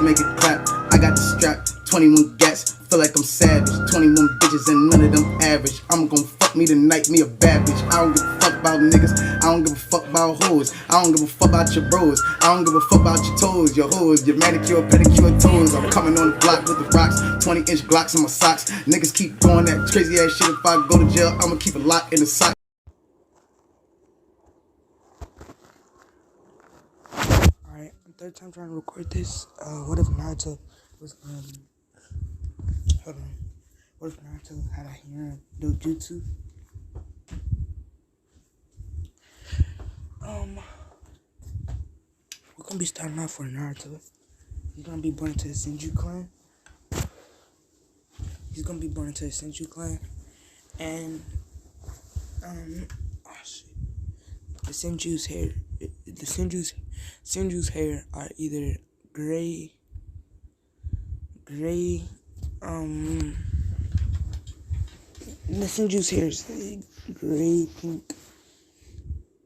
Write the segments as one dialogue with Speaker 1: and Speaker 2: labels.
Speaker 1: make it clap. I got the strap, 21 gats, feel like I'm savage. 21 bitches and none of them average. I'm gon' fuck me tonight, me a bad bitch. I don't give a fuck about niggas, I don't give a fuck about hoes. I don't give a fuck about your bros, I don't give a fuck about your toes, your hoes, your manicure, pedicure toes. I'm coming on the block with the rocks, 20-inch Glocks in my socks. Niggas keep doing that crazy ass shit. If I go to jail, I'ma keep a lock in the sock.
Speaker 2: Alright, third time trying to record this. What if Naruto was hold on. What if Naruto had a harem dojustu? We're gonna be starting off for Naruto. He's gonna be born into the Senju clan. And oh shit. The Senju's hair are either gray, the Senju's hair is gray, pink.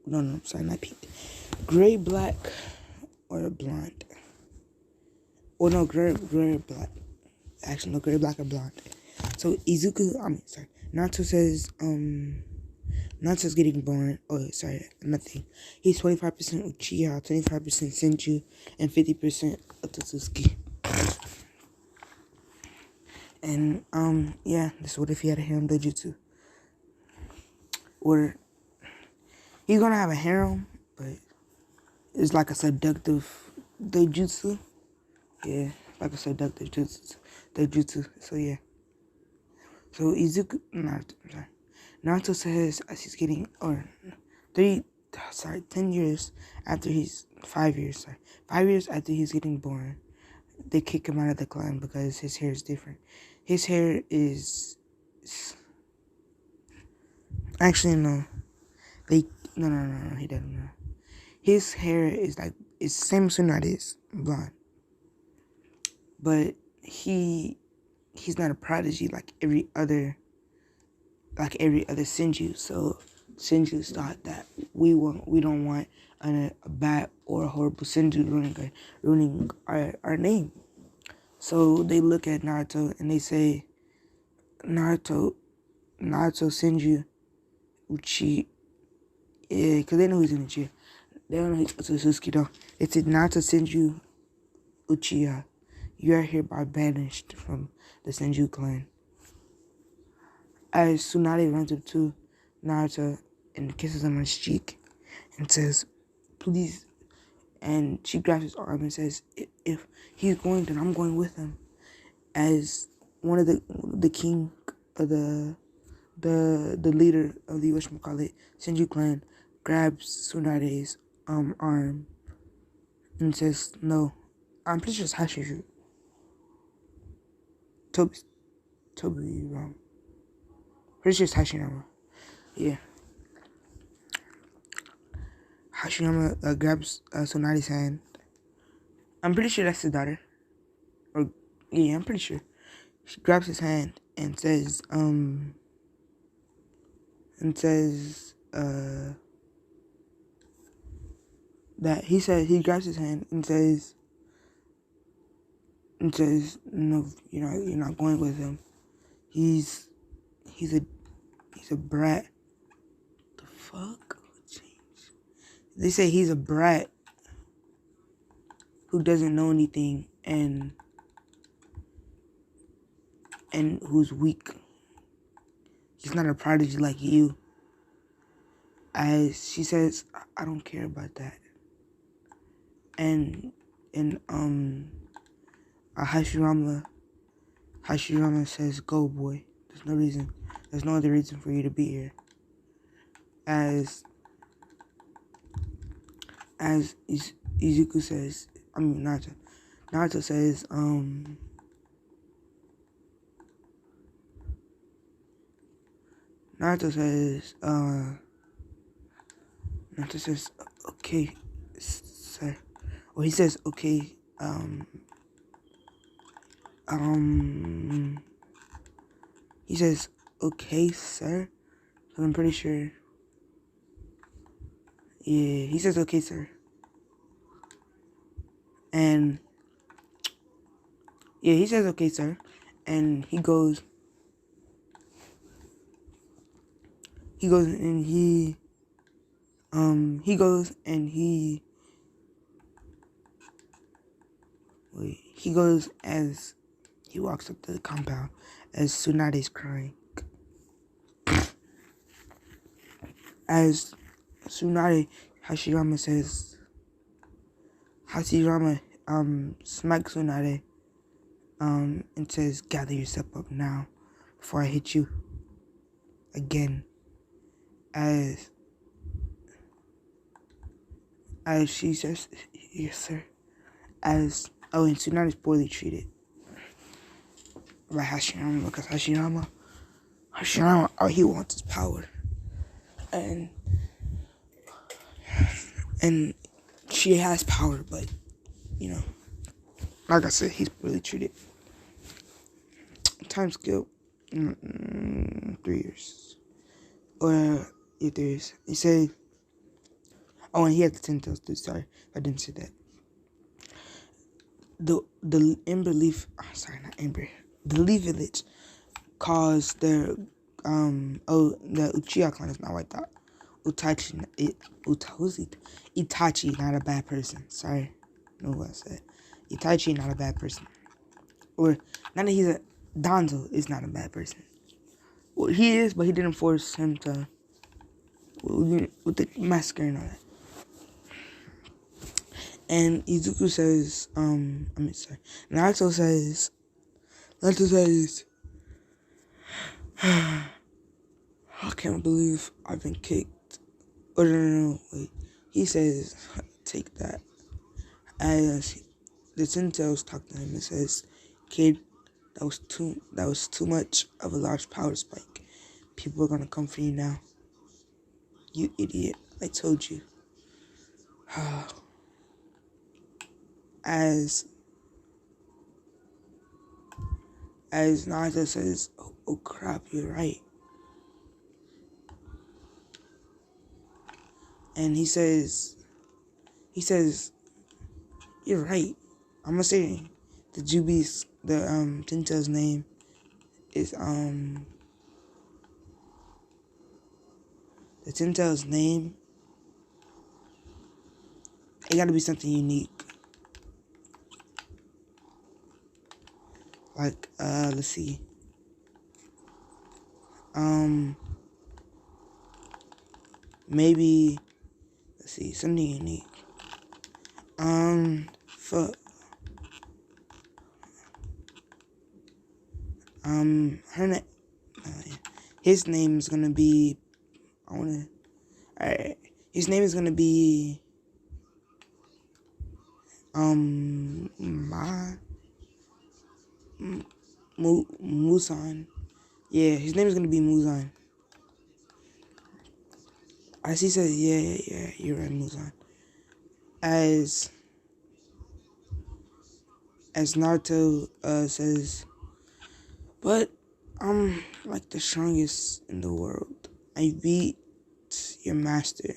Speaker 2: No, sorry, not pink. Gray, black, or blonde. Or no, gray, black. Actually, no, gray, black, or blonde. So Naruto's getting born. Oh, sorry, nothing. He's 25% Uchiha, 25% Senju, and 50% Otsutsuki. And yeah, this is what if he had a harem dojutsu. Or he's gonna have a harem, but it's like a seductive dojutsu. Yeah, like a seductive dojutsu. So yeah. So Naruto says as he's getting 10 years after 5 years, 5 years after he's getting born, they kick him out of the clan because his hair is different. His hair is actually no. No, he doesn't know. His hair is like it's same as Tsunade's, blonde. But he's not a prodigy like every other Senju. So Senju's thought that we don't want a bad or a horrible Senju ruining our name. So they look at Naruto and they say, Naruto Senju Uchi. Yeah, because they know he's in the chair. They don't know he's Otsutsuki though. It said Naruto Senju Uchiha. You are hereby banished from the Senju clan. As Tsunade runs up to Naruto and kisses him on his cheek and says, please. And she grabs his arm and says, if he's going, then I'm going with him. As one of the king of the leader of the whatchamacallit Senju clan grabs Tsunade's arm and says, no, I'm pretty sure it's Hashiryu. Toby wrong. Pretty sure it's Hashirama. Yeah. Hashirama grabs Tsunade's hand. I'm pretty sure that's his daughter. Yeah, I'm pretty sure. She grabs his hand and says, that he grabs his hand and says, no, you're not going with him. He's a brat. The fuck? They say he's a brat who doesn't know anything and who's weak. He's not a prodigy like you. As she says, I don't care about that. And Hashirama says, go boy. There's no other reason for you to be here. As Izuku says, Naruto says, okay, sir. Or he says, okay, he says, okay, sir. So I'm pretty sure. Yeah, he says, okay, sir. And Yeah, he says, okay, sir. And he goes and he goes and he goes as he walks up to the compound as Tsunade's crying. As Tsunade Hashirama smacks Tsunade and says, gather yourself up now before I hit you again. As she says, yes sir. And Tsunade's poorly treated by Hashirama because Hashirama, all he wants is power. And she has power, but, you know, like I said, he's poorly treated. Time skip, 3 years. Or, 3 years. He said, and he had the 10 tails too, sorry, I didn't say that. The Ember Leaf, not Ember, the Leaf Village caused their, the Uchiha clan is not wiped out. Itachi, not a bad person. Sorry, know what I said. Itachi, not a bad person. Or, not that he's a... Danzo is not a bad person. Well, he is, but he didn't force him to... With the massacre and all that. And Izuku says, Naruto says, I can't believe I've been kicked. Or no, wait. He says, take that. As the Ten Tails talk to him and says, kid, that was too much of a large power spike. People are gonna come for you now. You idiot, I told you. As Naruto says, oh crap, you're right. And he says, you're right. I'm gonna say the Ten Tails name is, the Ten Tails name, it gotta be something unique. Like, let's see. Maybe, let's see, something unique. Fuck. His name is gonna be, his name is gonna be, Musan. Yeah, his name is gonna be Muzan. As he says, yeah, you're right, Muzan. As Naruto says, but I'm like the strongest in the world. I beat your master.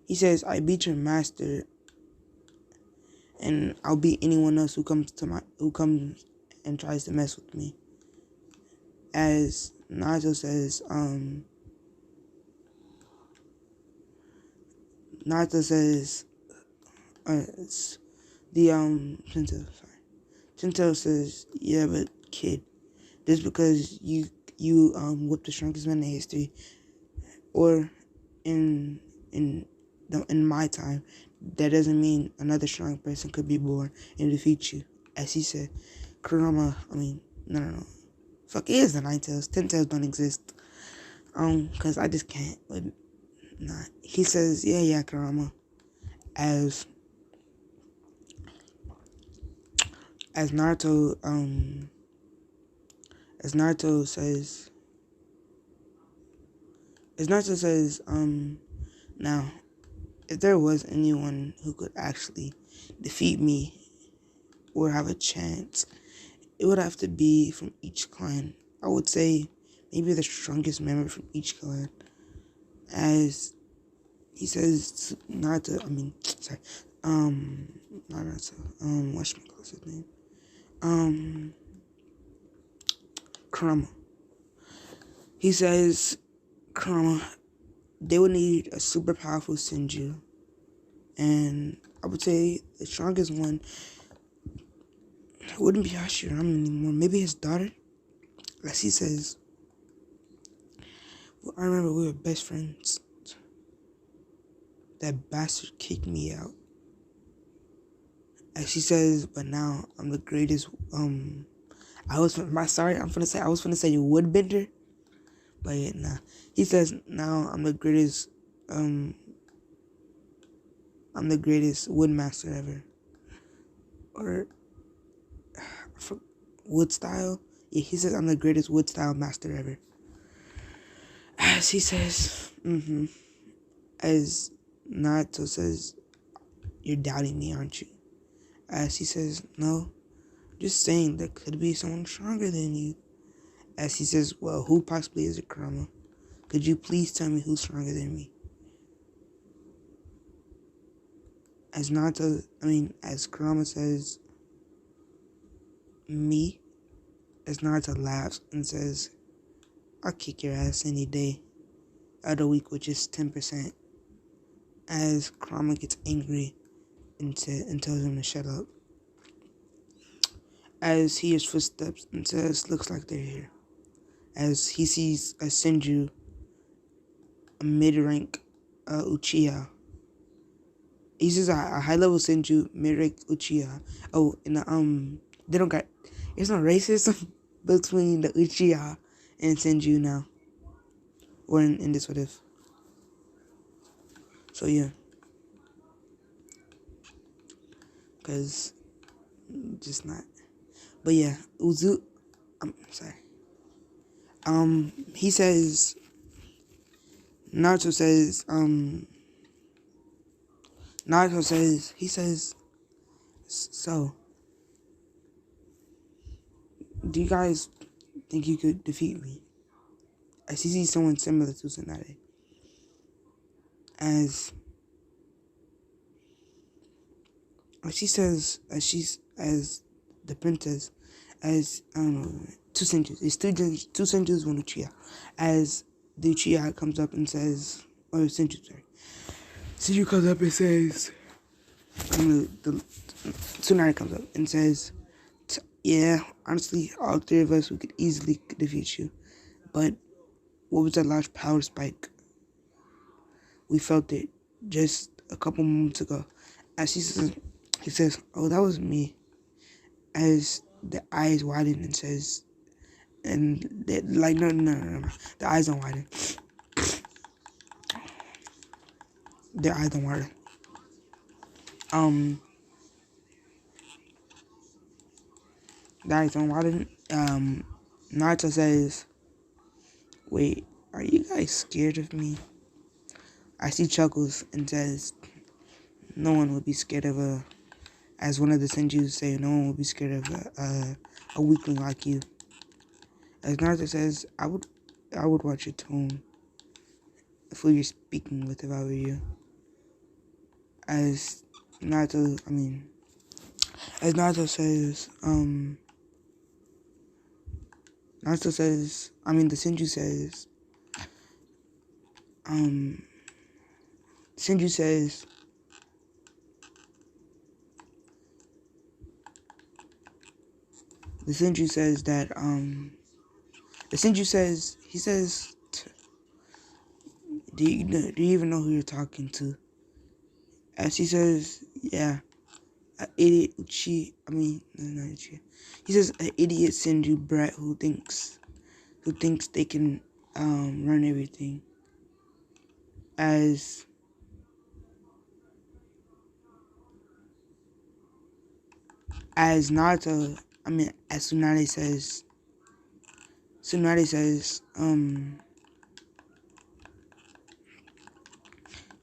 Speaker 2: He says, I beat your master, and I'll beat anyone else who comes and tries to mess with me. As Naruto says, it's the Shinto says, yeah, but kid, just because you whipped the strongest man in history, or in my time, that doesn't mean another strong person could be born and defeat you. As he said, Kurama, no. Fuck, it is the Nine Tails. 10 Tails don't exist. Cause I just can't. But, nah. He says, yeah, Kurama. As Naruto says, now, if there was anyone who could actually defeat me or have a chance, it would have to be from each clan. I would say maybe the strongest member from each clan. As he says, not Naruto, whatchamacallit's his name? Kurama. He says, Kurama, they would need a super powerful Senju. And I would say the strongest one wouldn't be Hashirama anymore. Maybe his daughter. As he says, well, I remember we were best friends. That bastard kicked me out. As he says, but now I'm the greatest. I'm finna say woodbender. But yeah, nah. He says, now I'm the greatest. I'm the greatest woodmaster ever. Or for wood style. Yeah, he says I'm the greatest wood style master ever. As he says, as Naruto says, you're doubting me, aren't you? As he says, no, just saying there could be someone stronger than you. As he says, well, who possibly is it, Kurama? Could you please tell me who's stronger than me? As Kurama says, me. As Naruto laughs and says, I'll kick your ass any day of the week with just 10%. As Kurama gets angry and tells him to shut up. As he hears footsteps and says, looks like they're here. As he sees a Senju, a mid-rank Uchiha. He sees a high-level Senju, mid-rank Uchiha. Oh, and they don't got, there's no racism between the Uchiha and Senju now. Or in this what if. So yeah. Because, just not. But yeah, I'm sorry. He says, Naruto says, he says, so, do you guys think you could defeat me? As he sees someone similar to Tsunade. As she says, as the princess, as, I don't know, two Senjus. It's two Senjus, one Uchiha. As the Uchiha comes up and says, or Senju, sorry. Senju comes up and says, Tsunade comes up and says, yeah, honestly, all three of us, we could easily defeat you. But what was that large power spike? We felt it just a couple moments ago. As he says, oh, that was me. As the eyes widen and says, and like, no. The eyes don't widen. The eyes don't widen. The eyes don't widen. Naruto says, wait, are you guys scared of me? As he chuckles and says, no one would be scared of as one of the Senjus say, no one would be scared of a weakling like you. As Naruto says, I would watch your tone of who you're speaking with if I were you. As Naruto says, the Senju says, do you even know who you're talking to? As he says, yeah, an idiot Uchi, not Uchi. He says an idiot Senju brat who thinks they can run everything. As Naruto, as Tsunade says,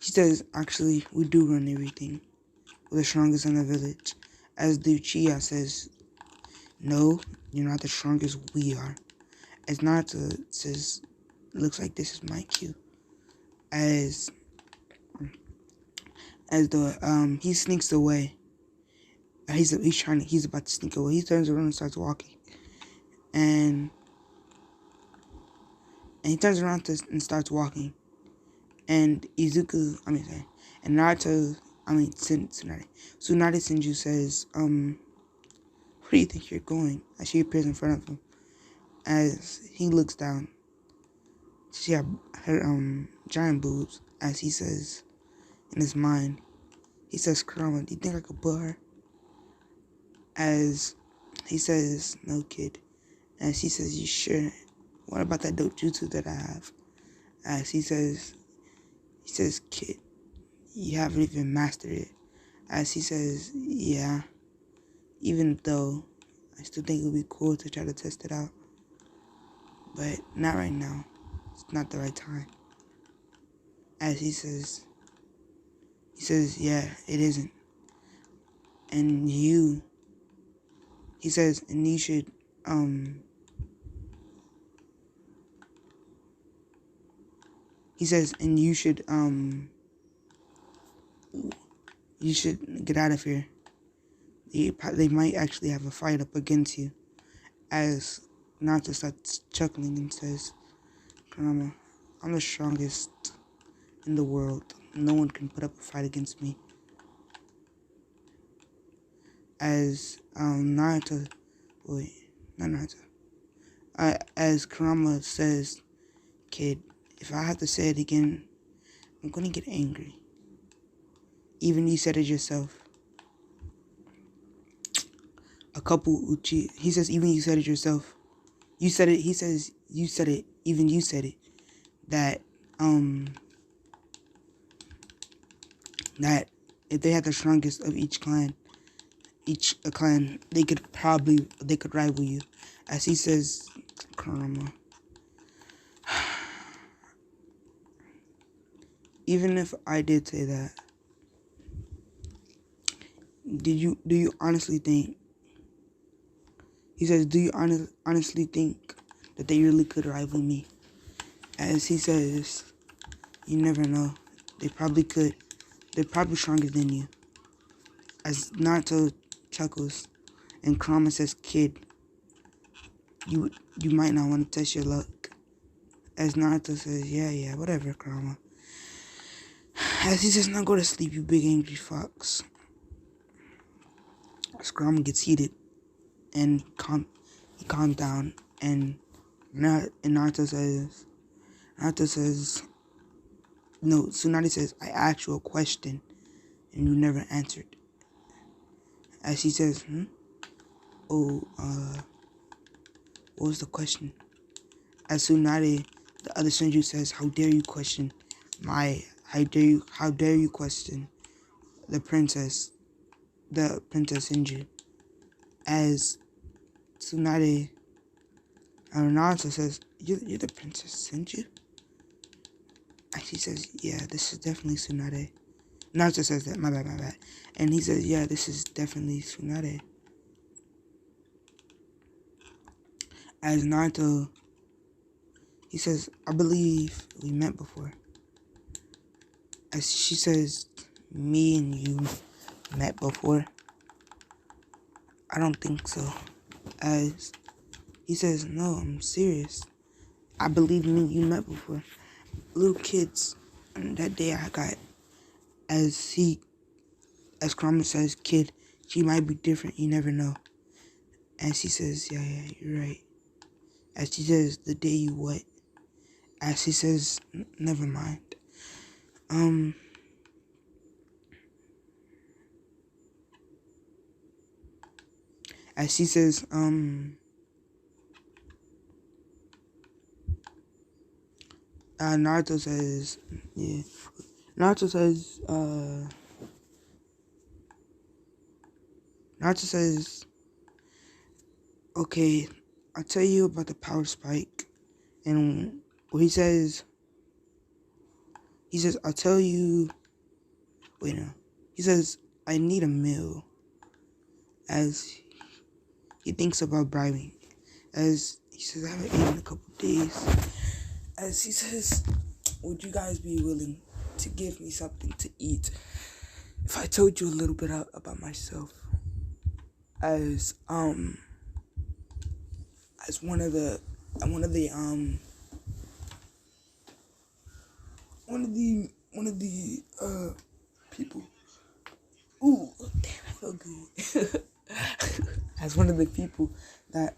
Speaker 2: she says, actually, we do run everything. We're the strongest in the village. As the Uchiha says, no, you're not the strongest, we are. As Naruto says, looks like this is my cue. As As the he sneaks away. He's about to sneak away. He turns around and starts walking, and he turns around and starts walking. And Izuku, and Naruto, Tsunade Senju says, where do you think you're going? As she appears in front of him. As he looks down, she had her giant boobs. As he says, in his mind, he says, Kurama, do you think I could put her? As he says, no, kid. As he says, you sure? What about that dojustu that I have? As he says, kid, you haven't even mastered it. As he says, yeah, even though I still think it would be cool to try to test it out. But not right now. It's not the right time. As he says, yeah, it isn't. And he says, and you should, he says, and you should get out of here. They might actually have a fight up against you. As Naruto starts chuckling and says, Kurama, I'm the strongest in the world. No one can put up a fight against me. As as Kurama says, kid, if I have to say it again, I'm gonna get angry. Even you said it yourself. He says, even you said it yourself. You said it, he says, you said it, even you said it. That if they had the strongest of each clan, they could rival you. As he says, Kurama, even if I did say that, do you honestly think? He says, do you honestly think that they really could rival me? As he says, you never know. They probably could. They're probably stronger than you. As Naruto chuckles, and Kurama says, kid, you might not want to test your luck. As Naruto says, yeah, whatever, Kurama. As he says, now go to sleep, you big angry fox. As Kurama gets heated, and he calmed down, and Naruto says, no, Tsunade says, I asked you a question, and you never answered. As he says, what was the question? As Tsunade, the other Senju says, how dare you question how dare you question the princess Senju? As Tsunade, Naruto says, you're the princess Senju? And she says, yeah, this is definitely Tsunade. Naruto says that, my bad. And he says, yeah, this is definitely Tsunade. As Naruto, he says, I believe we met before. As she says, me and you met before. I don't think so. As he says, no, I'm serious. I believe me and you met before. Little kids. And that day I got, as Kurama says, kid, she might be different, you never know. And she says, yeah, you're right. As she says, the day you what? As she says, never mind. As she says, Naruto says, yeah. Naruto says, okay, I'll tell you about the power spike. And what he says, I'll tell you, wait, no. He says, I need a meal. As he thinks about bribing. As he says, I haven't eaten in a couple days. As he says, would you guys be willing to give me something to eat? if I told you a little bit about myself as one of the people. Ooh, damn, I feel good. As one of the people that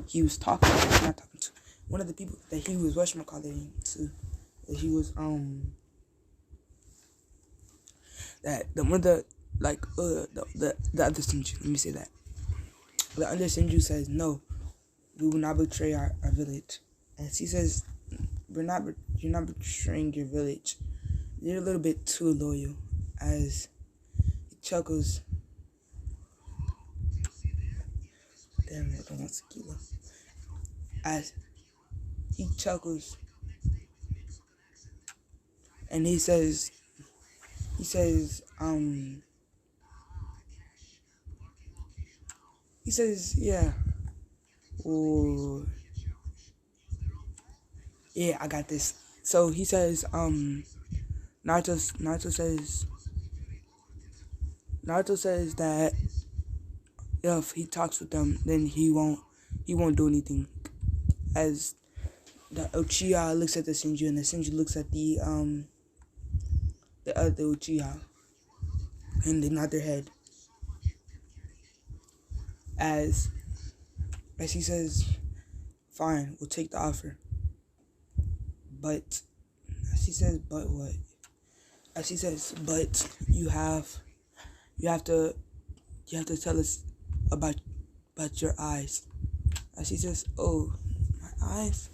Speaker 2: he was talking to, not talking to, one of the people that he was whatchamacallit to, that he was that the one of the like the other Senju, let me say that. The other Senju says, no, we will not betray our village. And she says, you're not betraying your village. You're a little bit too loyal. As he chuckles. Damn it, I don't want tequila. As he chuckles. And he says, yeah. Or yeah, I got this. So he says, Naruto says that if he talks with them, then he won't do anything. As the Uchiha looks at the Senju, and the Senju looks at the other Uchiha, and they nod their head. As he says, fine, we'll take the offer. But as he says, but what? As he says, but you have to tell us about your eyes. As he says, oh, my eyes?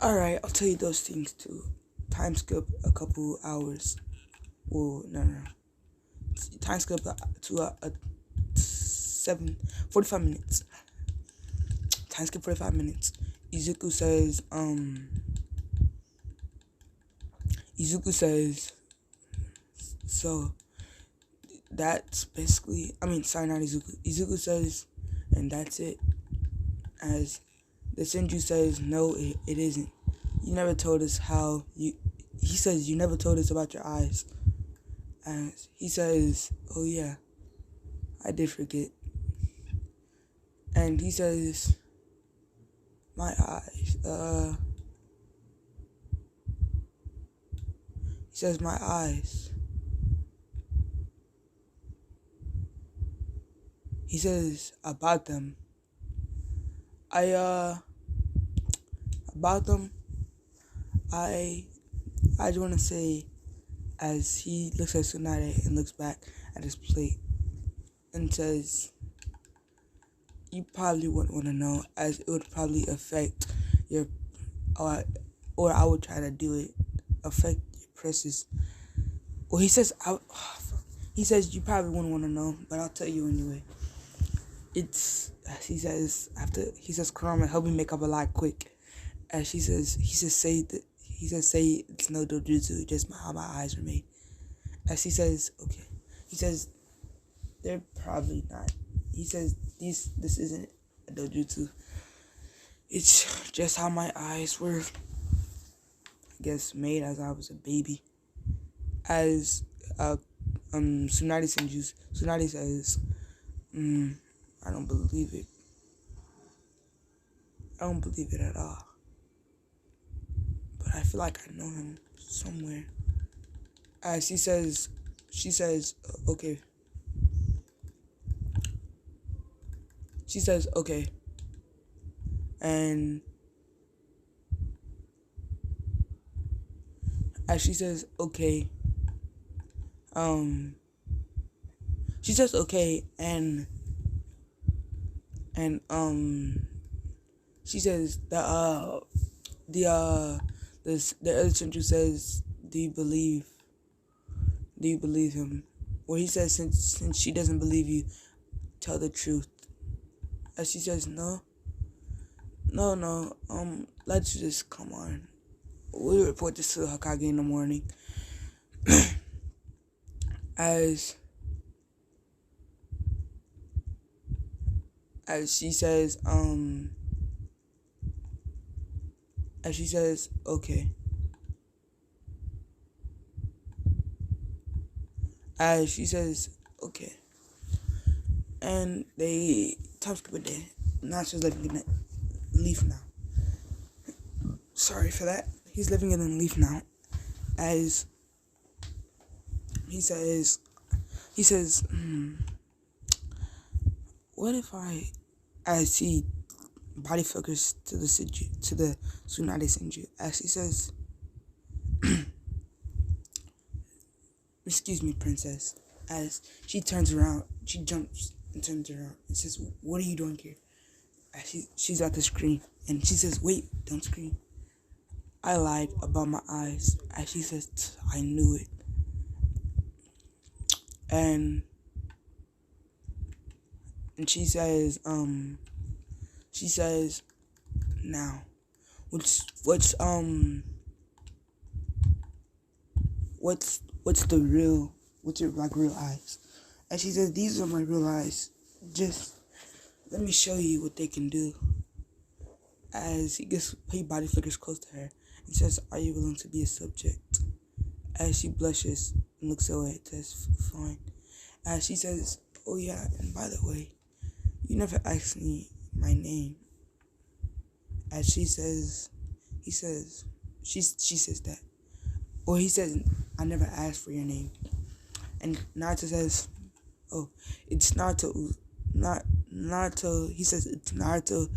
Speaker 2: Alright, I'll tell you those things too. Time skip a couple hours. Well, no. Time skip to 45 minutes. Time skip 45 minutes. Izuku says, so that's basically, sorry, not Izuku. Izuku says, and that's it. As the Senju says, no, it isn't. You never told us he says, you never told us about your eyes. As he says, oh yeah, I did forget. And he says, my eyes, he says, my eyes. He says, about them. About them, I just want to say, as he looks at Tsunade and looks back at his plate and says, you probably wouldn't want to know, as it would probably affect your, or I would try to do it, affect your presses. Well, he says, you probably wouldn't want to know, but I'll tell you anyway. He says, Kurama, help me make up a lie quick. As he says, say it's no dojustu, just how my eyes were made. As he says, okay. He says, they're probably not. He says, this isn't a dojustu. It's just how my eyes were, I guess, made as I was a baby. As Tsunade says, I don't believe it. I don't believe it at all. But I feel like I know him somewhere. As she says, okay. She says, okay. And as she says, okay. She says, okay, and she says the other Senju says, do you believe him? Well, he says, since she doesn't believe you, tell the truth. As she says, no, let's just, come on. We'll report this to Hokage in the morning. As she says, okay. As she says, okay. And they time skip a day. Nacho's living in a leaf now. Sorry for that. He's living in a leaf now. As he says, what if as he body focus to the Tsunade Senju, as he says, excuse me, princess, as she turns around, she jumps and turns around and says, what are you doing here? As she's at the screen, and she says, wait, don't scream. I lied about my eyes. As she says, I knew it. And she says, now, what's your like real eyes? And she says, these are my real eyes. Just let me show you what they can do. As he body flickers close to her and says, are you willing to be a subject? As she blushes and looks away, says, fine. As she says, oh yeah, and by the way, you never asked me my name. As she says that. Or he says, I never asked for your name. And Naruto says, oh, it's Naruto. Naruto, he says, it's Naruto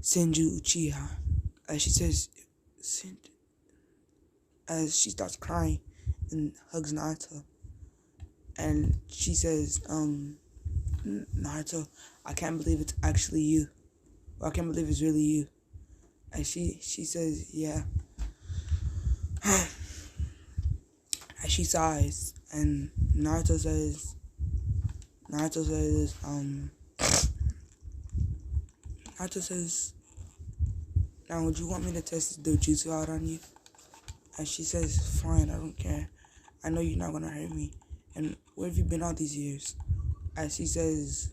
Speaker 2: Senju Uchiha. As she says, as she starts crying and hugs Naruto. And she says, Naruto, I can't believe it's actually you. Or I can't believe it's really you. And she says, yeah. And she sighs, and Naruto says, now would you want me to test this dojustu out on you? And she says, fine, I don't care. I know you're not gonna hurt me. And where have you been all these years? As he says,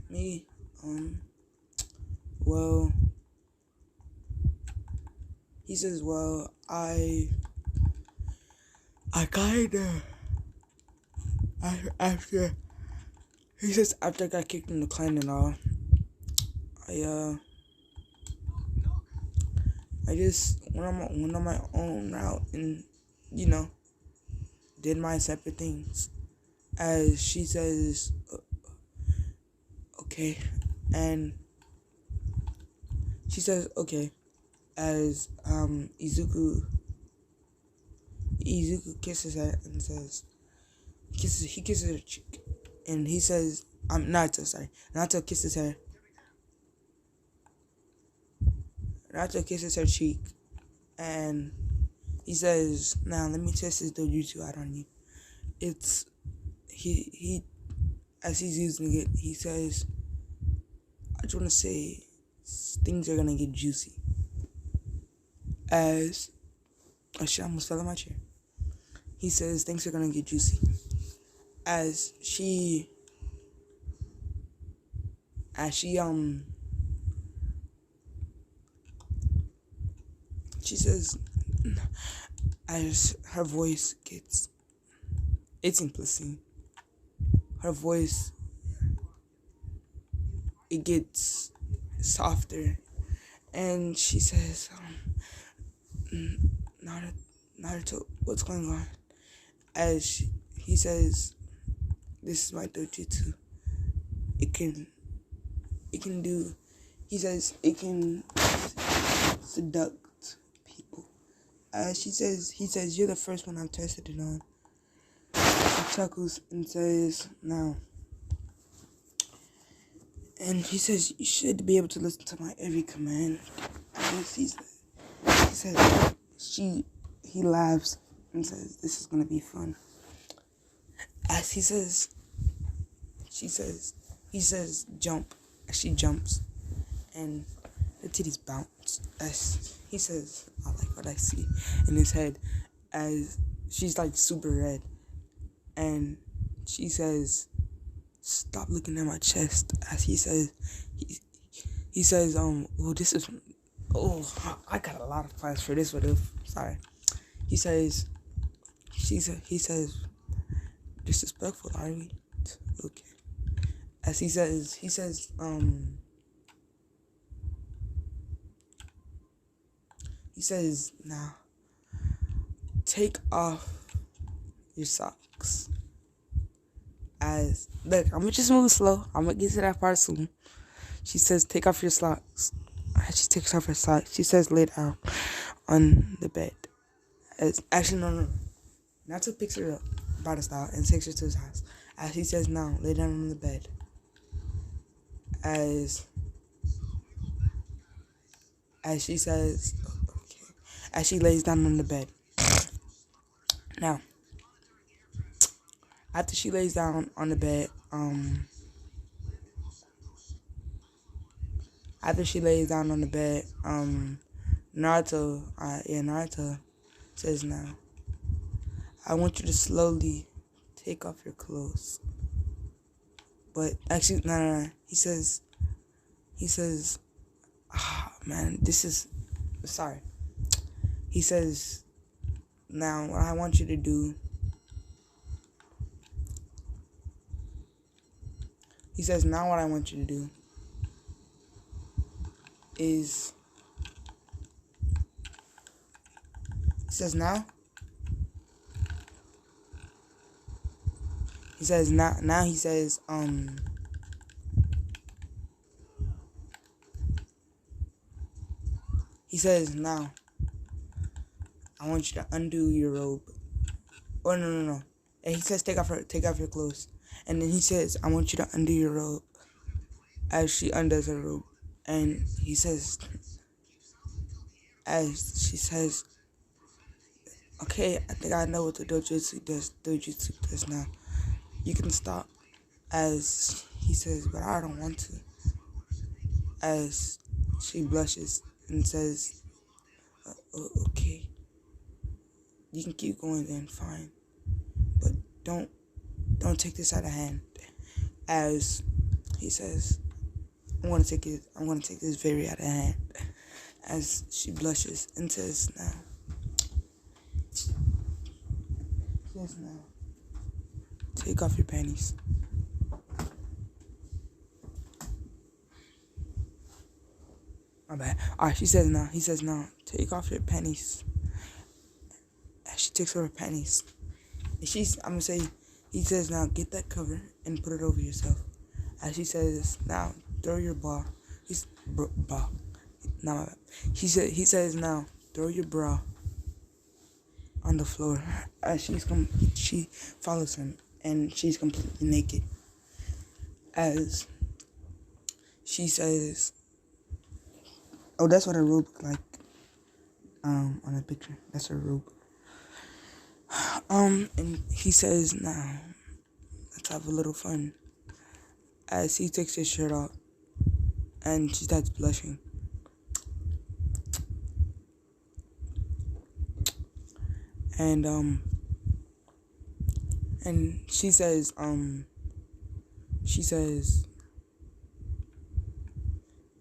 Speaker 2: me, well, he says, well, I kinda, after I got kicked in the clan and all, I just went on my own route and, did my separate things. As she says, okay, and she says, okay, as Izuku kisses her and says, he kisses her cheek, and he says, Naruto kisses her. Naruto kisses her cheek, and he says, now let me test this dojustu out on you. It's, he as he's using it, he says, I just want to say, things are gonna get juicy. As, oh shit, I almost fell on my chair. He says, things are gonna get juicy. As she says, as her voice gets, it's implicit. Her voice, it gets softer, and she says, Naruto, what's going on? As he says, this is my dojustu. It can do, he says, it can seduct people. He says, you're the first one I've tested it on. He chuckles and says, now. And he says, you should be able to listen to my every command. And he laughs and says, this is going to be fun. As he says, jump. As she jumps. And the titties bounce. As he says, I like what I see in his head. As she's like super red. And she says, stop looking at my chest. As he says, well, this is Oh, I got a lot of plans for this video. Sorry. He says, he says, disrespectful, are we? Okay. As he says, now, take off your socks. As, look, I'm gonna just move slow. I'm gonna get to that part soon. She says, take off your socks. As she takes off her socks, she says, lay down on the bed. As, actually, no. Naruto picks her up by the style and takes her to his house. As he says, now, lay down on the bed. As she says, okay. As she lays down on the bed. Now, after she lays down on the bed, Naruto says, now, I want you to slowly take off your clothes. But actually, no. He says, man, this is, sorry. He says, now, what I want you to do, he says, now what I want you to do is, he says, now, he says, now he says, he says, now, I want you to undo your robe. Oh, no. And he says, take off your clothes. And then he says, I want you to undo your robe. As she undoes her robe. And he says, as she says, okay, I think I know what the dojustu does now. You can stop. As he says, but I don't want to. As she blushes and says, okay, you can keep going then, fine. But don't take this out of hand. As he says, I'm gonna take this very out of hand. As she blushes and says, now, take off your panties. My bad. Alright, he says, now, take off your panties. As she takes off her panties. And he says, now, get that cover and put it over yourself. As she says, now, throw your bra. He says, now, throw your bra on the floor. As she follows him, and she's completely naked. As she says, oh, that's what her robe looked like. On the picture, that's her robe. And he says, now, let's have a little fun. As he takes his shirt off, and she starts blushing. And she says,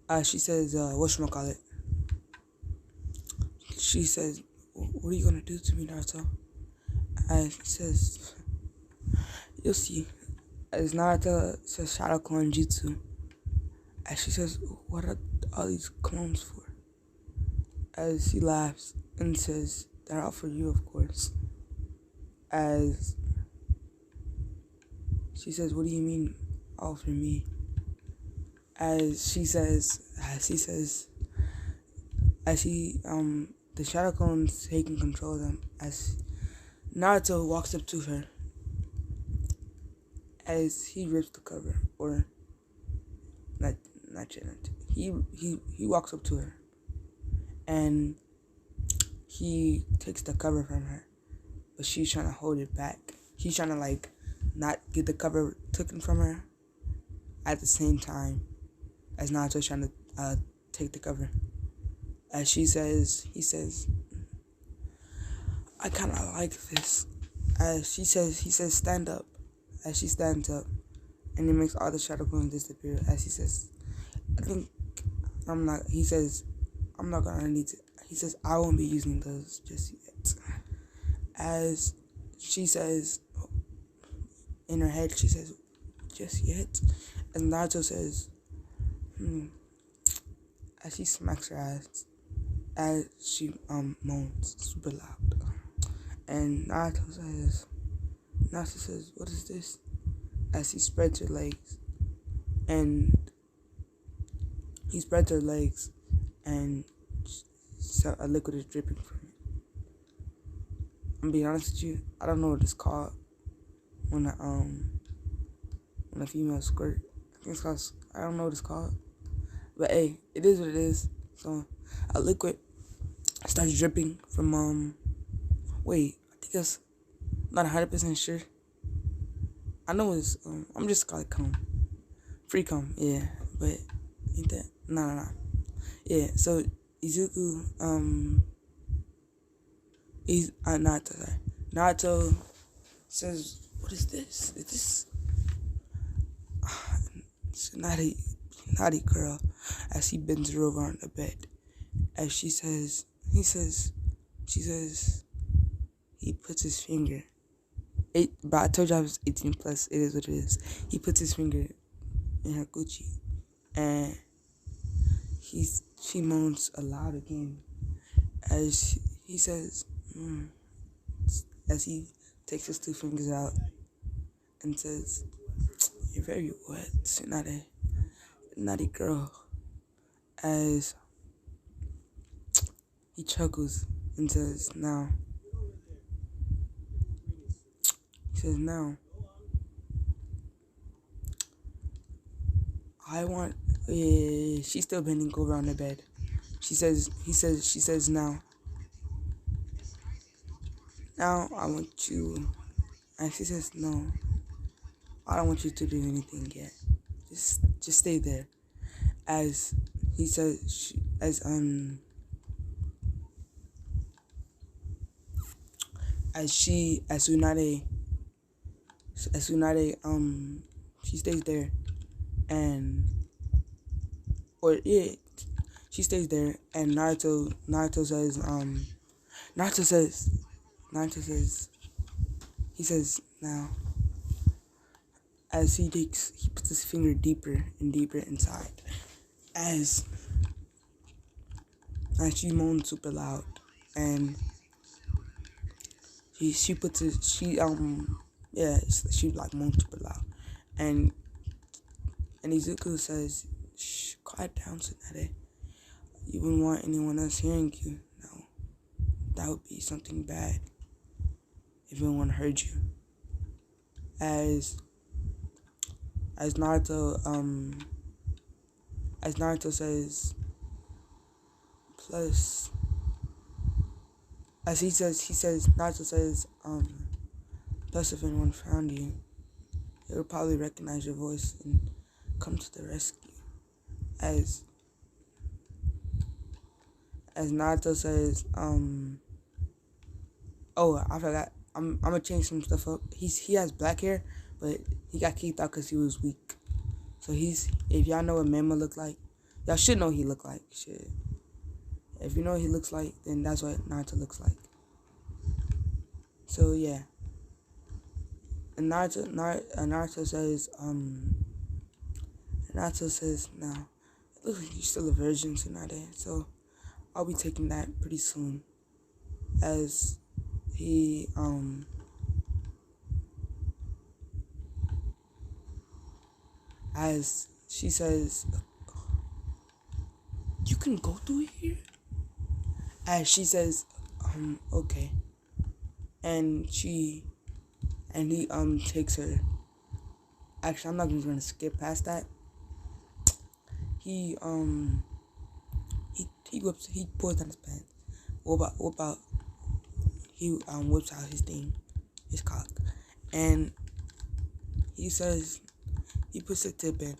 Speaker 2: whatchamacallit? She says, what are you gonna do to me, Naruto? As he says, you'll see. As Naruto says, Shadow Clone Jutsu. As she says, what are all these clones for? As he laughs and says, they're all for you, of course. As she says, what do you mean, all for me? The Shadow Clone's taking control of them. As Naruto walks up to her, as he rips the cover, or not yet. He walks up to her, and he takes the cover from her, but she's trying to hold it back. He's trying to not get the cover taken from her at the same time as Naruto's trying to take the cover. As he says, I kind of like this. As he says, stand up. As she stands up, and it makes all the Shadow Clones disappear. As he says, he says, I'm not gonna need to. He says, I won't be using those just yet. As she says, in her head, she says, just yet. And Naruto says, as she smacks her ass, as she moans super loud. And Naruto says, what is this? As he spreads her legs, and so a liquid is dripping from it. I'm being honest with you, I don't know what it's called when a female squirt. I think it's called, I don't know what it's called. But hey, it is what it is. So a liquid starts dripping from wait, I think it's not 100% sure. I know it's I'm just called cum. Free cum, yeah. But ain't that nah. Yeah, so Izuku he's Naruto says, what is this? Is this it's naughty girl, as he bends her over on the bed. As she says, he puts his finger. But I told you I was 18 plus. It is what it is. He puts his finger in her Gucci, and she moans aloud again, as he says, as he takes his 2 fingers out and says, "You're very wet, naughty girl." As he chuckles and says, "Now." He says, "Now, I want." She's still bending over on the bed. She says, "Now, I want you." And she says, "No, I don't want you to do anything yet. Just stay there." As he says, as Tsunade, she stays there, and she stays there, and Naruto says, he says, "Now," as he puts his finger deeper and deeper inside, as she moans super loud, and she like moans super loud, and Izuku says, "Shh, quiet down, Tsunade. You wouldn't want anyone else hearing you. No, that would be something bad if anyone heard you." As Naruto says, plus, Naruto says, plus if anyone found you, they would probably recognize your voice and come to the rescue. As Naruto says, oh, I forgot. I'm gonna change some stuff up. He has black hair, but he got kicked out because he was weak. So if y'all know what Mema look like, y'all should know what he look like. Shit. If you know what he looks like, then that's what Naruto looks like. So yeah. And Naruto says, "Now, it looks like you're still a virgin, Tsunade, so I'll be taking that pretty soon." As he as she says, "You can go through here?" As she says, "Okay." And he takes her. Actually, I'm not even gonna skip past that. He pulls down his pants. What about he whips out his cock, and he says, he puts the tip in.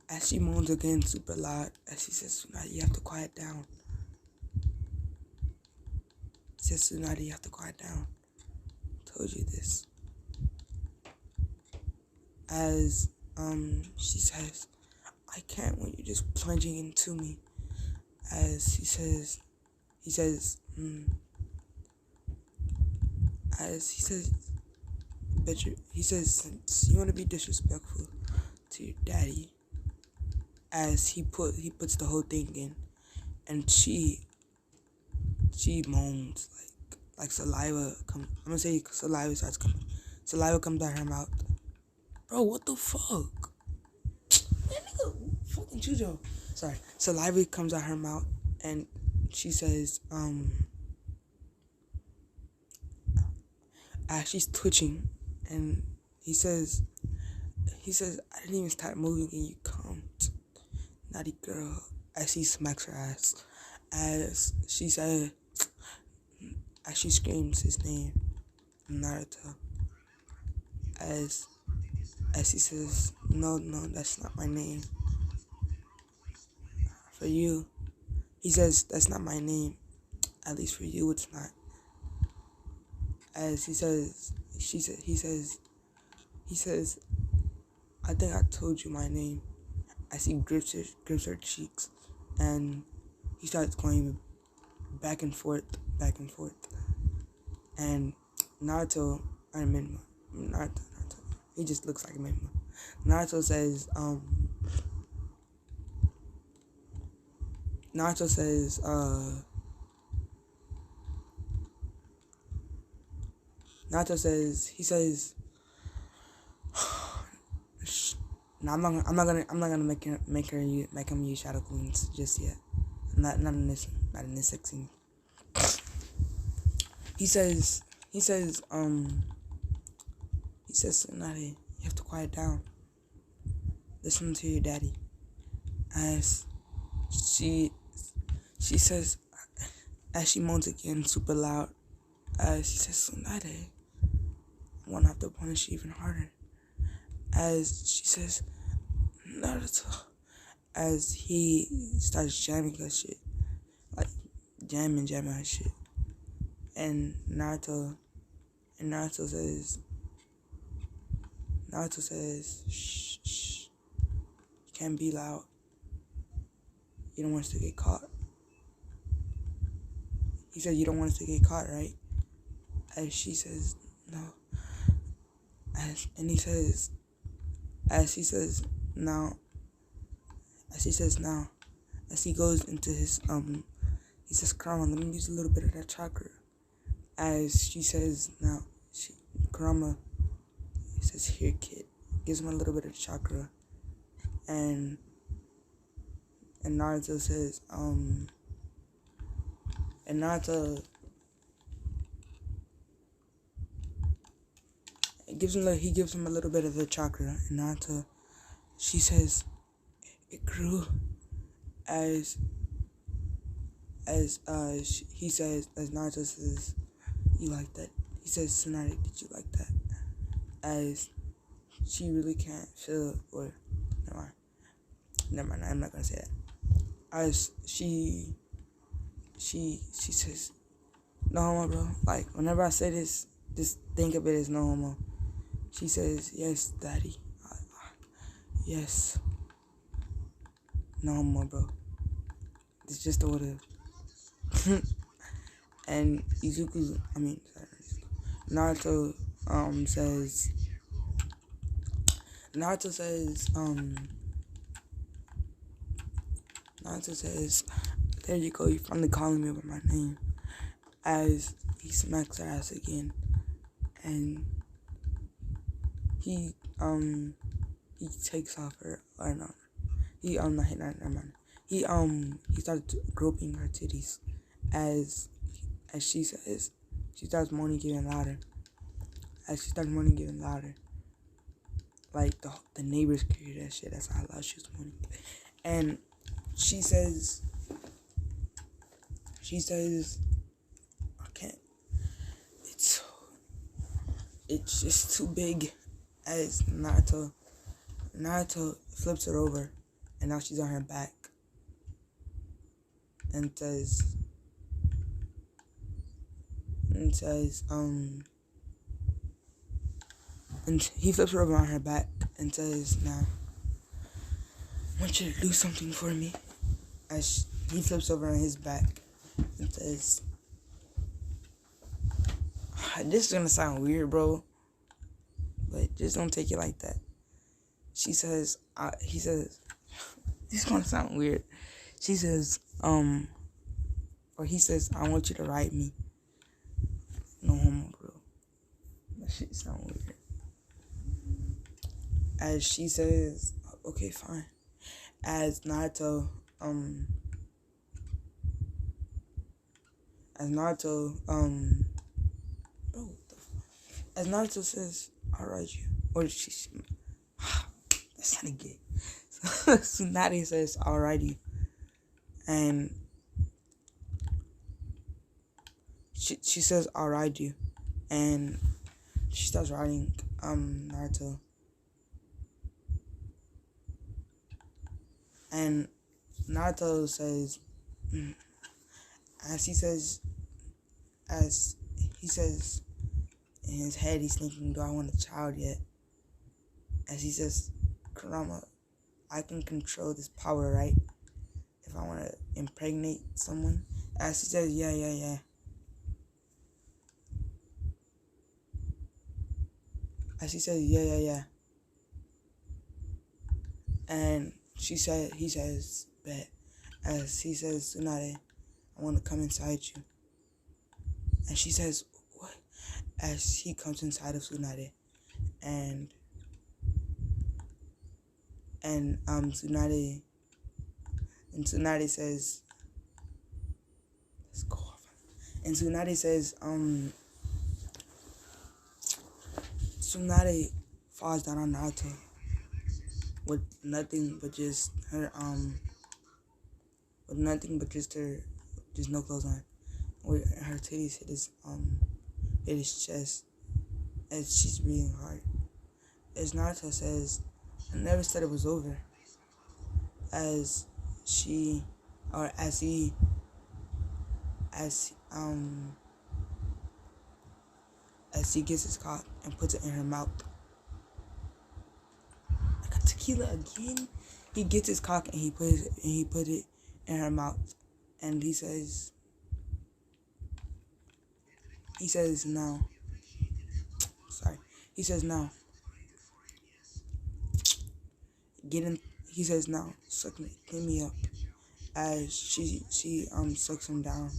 Speaker 2: As she moans again super loud, as she says, "Tsunade, you have to quiet down." She says, "Tsunade, you have to quiet down. Told you this." As she says, "I can't when you're just plunging into me." as he says, as he says, he says, since you want to be disrespectful to your daddy, as he puts the whole thing in, and she moans like saliva comes. I'm gonna say saliva starts coming. Saliva comes out her mouth. Bro, what the fuck? Man, nigga, fucking Chujo. Sorry. Saliva comes out her mouth, and she says, she's twitching, and he says, I didn't even start moving, and you come, naughty girl. As he smacks her ass, as she said, as she screams his name, Naruto. As he says, no, that's not my name. For you, he says, that's not my name. At least for you, it's not. As he says, he says, I think I told you my name. As he grips her cheeks, and he starts going back and forth. And Naruto, he just looks like Menma. Naruto says, he says, no, I'm not gonna make him use shadow clones just yet. Not in this section. He says, Tsunade, you have to quiet down. Listen to your daddy. As she says, as she moans again super loud, she says, Tsunade, I won't have to punish you even harder. As she says, Naruto, as he starts jamming her shit, like jamming her shit, and Naruto says, shh, you can't be loud. You don't want us to get caught. He said, you don't want us to get caught, right? As she says, no. As he says, now. As he goes into his, he says, Kurama, let me use a little bit of that chakra. As she says, now, Kurama, he says, here, kid. Gives him a little bit of chakra. And Naruto says, he gives him a little bit of the chakra. And Naruto, she says, it grew. As Naruto says, you like that? He says, Tsunade, did you like that? As she really can't feel, or never mind, I'm not gonna say that. As she says, no homo, bro. Like, whenever I say this, just think of it as no homo. She says, yes, daddy. Yes. No homo, bro. It's just the order. And Naruto says, there you go, you finally calling me by my name. As he smacks her ass again, and he takes off her, or no, he started groping her titties, as she says, she starts moaning even louder. As she starts moaning even louder, like the neighbors could hear that shit. That's how loud she was moaning. And she says, I can't. It's just too big. As Naruto flips her over, and now she's on her back, and says, and he flips her over on her back and says, now, I want you to do something for me. As he flips over on his back and says, this is gonna sound weird, bro, but just don't take it like that. He says, this is gonna sound weird. She says, or he says, I want you to write me. No homo, bro. That shit sound weird. As she says, okay, fine. As Naruto, bro, as Naruto says, I'll write you. Or that's not a gay. So Tsunade says, I'll write you. And she says, I'll write you. And she starts writing, Naruto. And Naruto says, as he says in his head, he's thinking, do I want a child yet? As he says, Kurama, I can control this power, right? If I want to impregnate someone. As he says, yeah. As he says, yeah. And he says, bet. As he says, Tsunade, I want to come inside you. And she says, what? As he comes inside of Tsunade. And Tsunade says, let's go off. And Tsunade says, Tsunade falls down on Naruto with nothing but just her, just no clothes on. With her titties hit his chest as she's breathing hard. As Naruto says, I never said it was over. As he gets his cock and puts it in her mouth. I got tequila again. He gets his cock and he put it in her mouth, and he says now. Sorry. He says now. Get in. He says now. Suck me, clean me up. As she sucks him down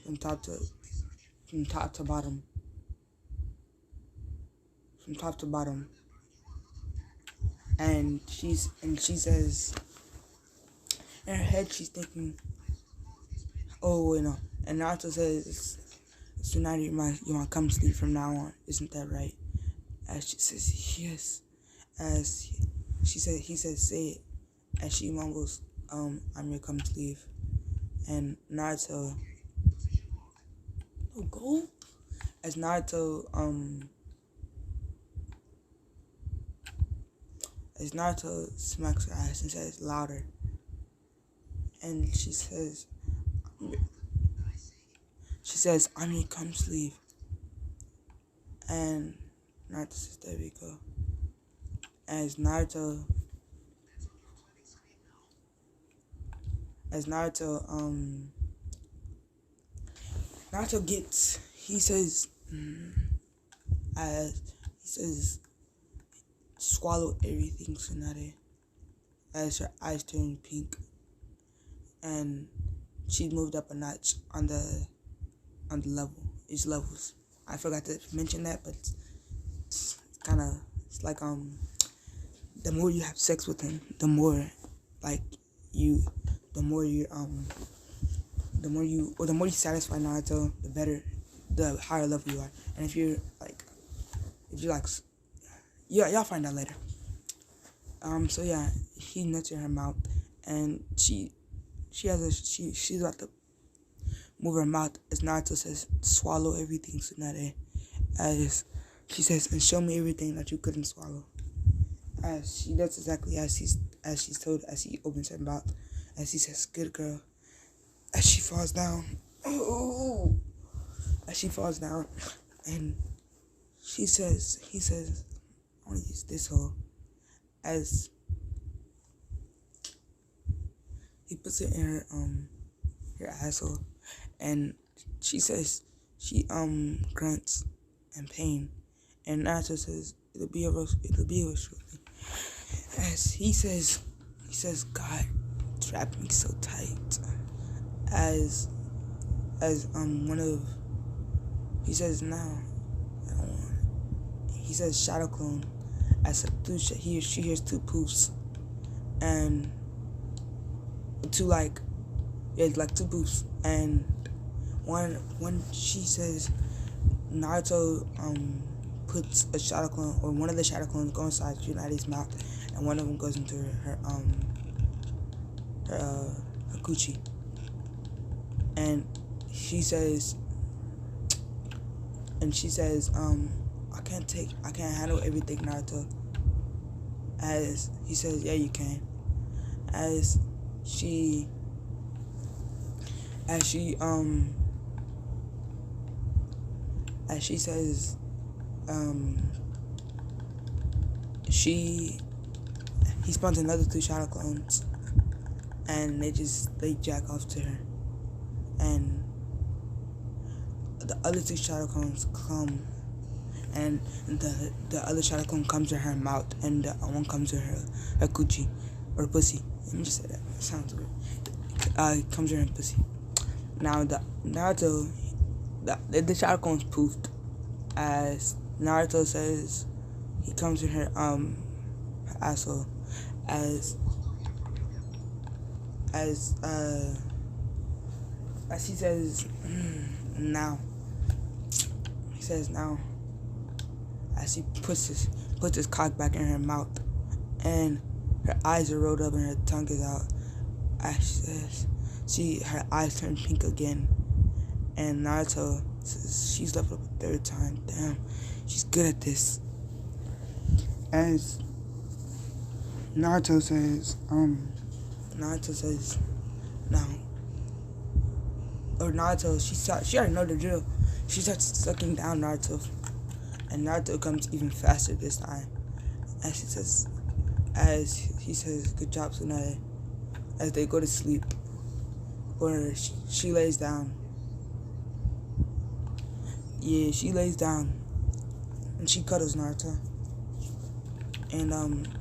Speaker 2: from top to bottom. From top to bottom. And she says, in her head she's thinking, oh wait, no. And Naruto says, Tsunade, you want to come sleep from now on, isn't that right? As she says, yes. As he says, say it. As she mumbles, I'm your come sleep. And Naruto, no go. As Naruto smacks her ass and says louder. And she says, I'm your come sleeve. And Naruto says, there we go. As Naruto gets, he says, swallow everything, Tsunade. As her eyes turn pink, and she moved up a notch on the level. It's levels. I forgot to mention that, but it's like the more you have sex with him, the more you satisfy Naruto, the better, the higher level you are. And if you're y'all find out later. So yeah, he nuts in her mouth, and she's about to move her mouth as Naruto says, swallow everything, Tsunade. As she says, and show me everything that you couldn't swallow. As she does exactly as she's told, as he opens her mouth, as he says, good girl. As she falls down, and he says, I want to use this hole. As he puts it in her asshole, and she says she grunts in pain, and Naruto says it'll be over shortly. As he says God trapped me so tight. As one of he says now he says shadow clone as she hears two poofs and two two poofs, and one she says Naruto puts a shadow clone, or one of the shadow clones go inside Tsunade's mouth, and one of them goes into her coochie, and she says I can't handle everything, Naruto. As he says, yeah, you can. As she says, he spawns another two shadow clones, and they jack off to her, and the other two shadow clones come, and the other shadow clone comes to her mouth, and the one comes to her coochie or pussy. Let me just say that. It sounds weird. Comes to her pussy. Now the Naruto, the shadow clone's poofed. As Naruto says, he comes to her asshole. As he says now. He says now. As he puts his cock back in her mouth, and her eyes are rolled up and her tongue is out. As she says, her eyes turn pink again, and Naruto says she's leveled up a third time. Damn, she's good at this. As Naruto says now, or Naruto, she already know the drill. She starts sucking down Naruto, and Naruto comes even faster this time. As he says, good job, Tsunade. As they go to sleep, or she lays down. Yeah, she lays down, and she cuddles Naruto, and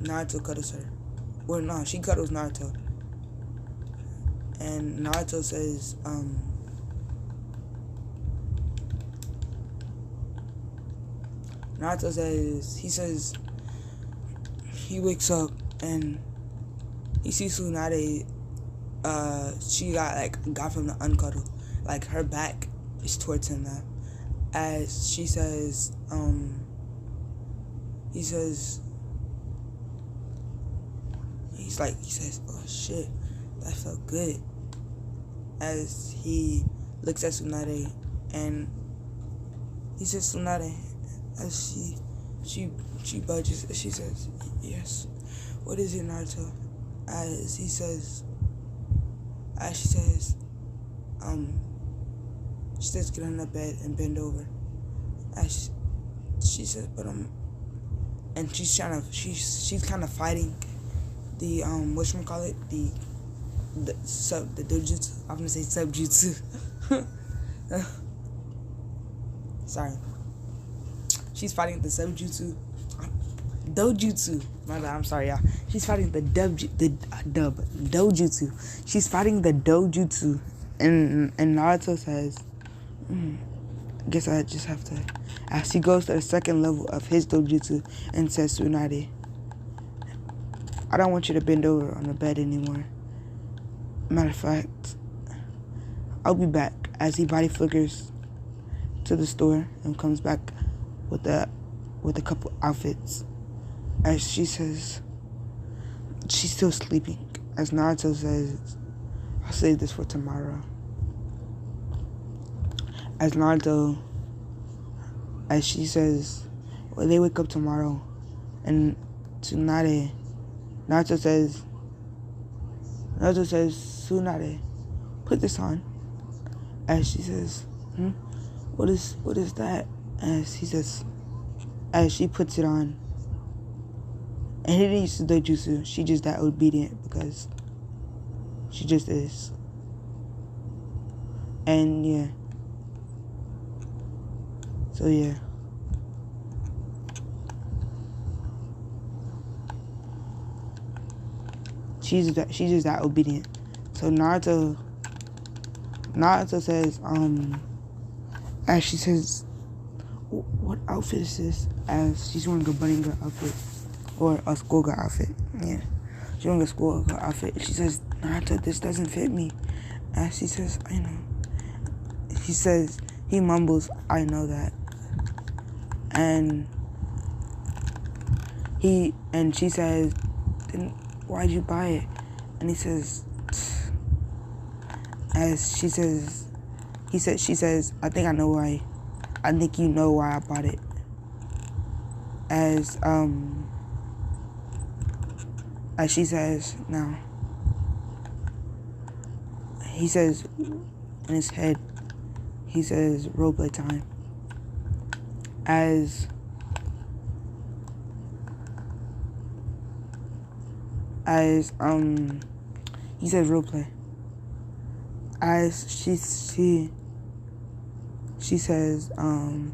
Speaker 2: Naruto cuddles her. Well, no, she cuddles Naruto, and Naruto says he wakes up and he sees Tsunade. She got from the uncuddle, her back is towards him now. As he says, oh shit, that felt good. As he looks at Tsunade, and he says, Tsunade, as she budges, she says, yes. What is it, Naruto? As she says, get on the bed and bend over. As she says, but and she's kind of fighting the whatchamacallit, the dojustu. I'm gonna say subjutsu. Sorry. She's fighting the dojutsu. My bad, I'm sorry, y'all. She's fighting the dojutsu. She's fighting the dojutsu. And Naruto says, I guess I just have to. As he goes to the second level of his dojutsu and says, Tsunade, I don't want you to bend over on the bed anymore. Matter of fact, I'll be back. As he body flickers to the store and comes back with a couple outfits. As she says, she's still sleeping. As Naruto says, I'll save this for tomorrow. As she says, well, they wake up tomorrow, and Naruto says, Tsunade, put this on. As she says, what is that? As he says, as she puts it on, and he didn't use the dojutsu, she just that obedient because She just is. And yeah. So yeah. She's just that obedient. So Naruto says, as she says, what outfit is this? As she's wearing a bunny girl outfit. Or a schoolgirl outfit. Yeah. She's wearing a schoolgirl outfit. She says, Naruto, this doesn't fit me. As she says, I know. He says, he mumbles, I know that. And she says, then why'd you buy it? And he says, as she says, she says, I think I know why. I think you know why I bought it. As she says, now. He says, in his head, he says, roleplay time. As he says roleplay. As she says, I'm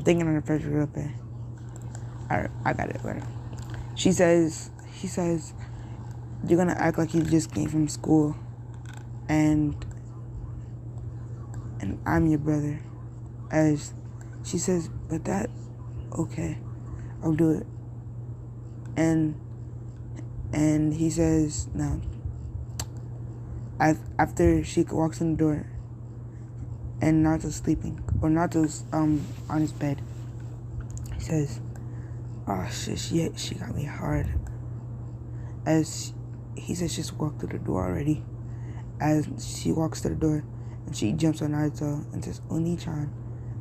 Speaker 2: thinking on the first roleplay. I got it right. He says, you're gonna act like you just came from school and I'm your brother. As she says, but that, okay, I'll do it. And he says, no. After she walks in the door and Naruto's sleeping, or Naruto's on his bed, he says, oh shit, she got me hard. As he says, just walk through the door already. As she walks to the door and she jumps on Naruto and says, Oni-chan,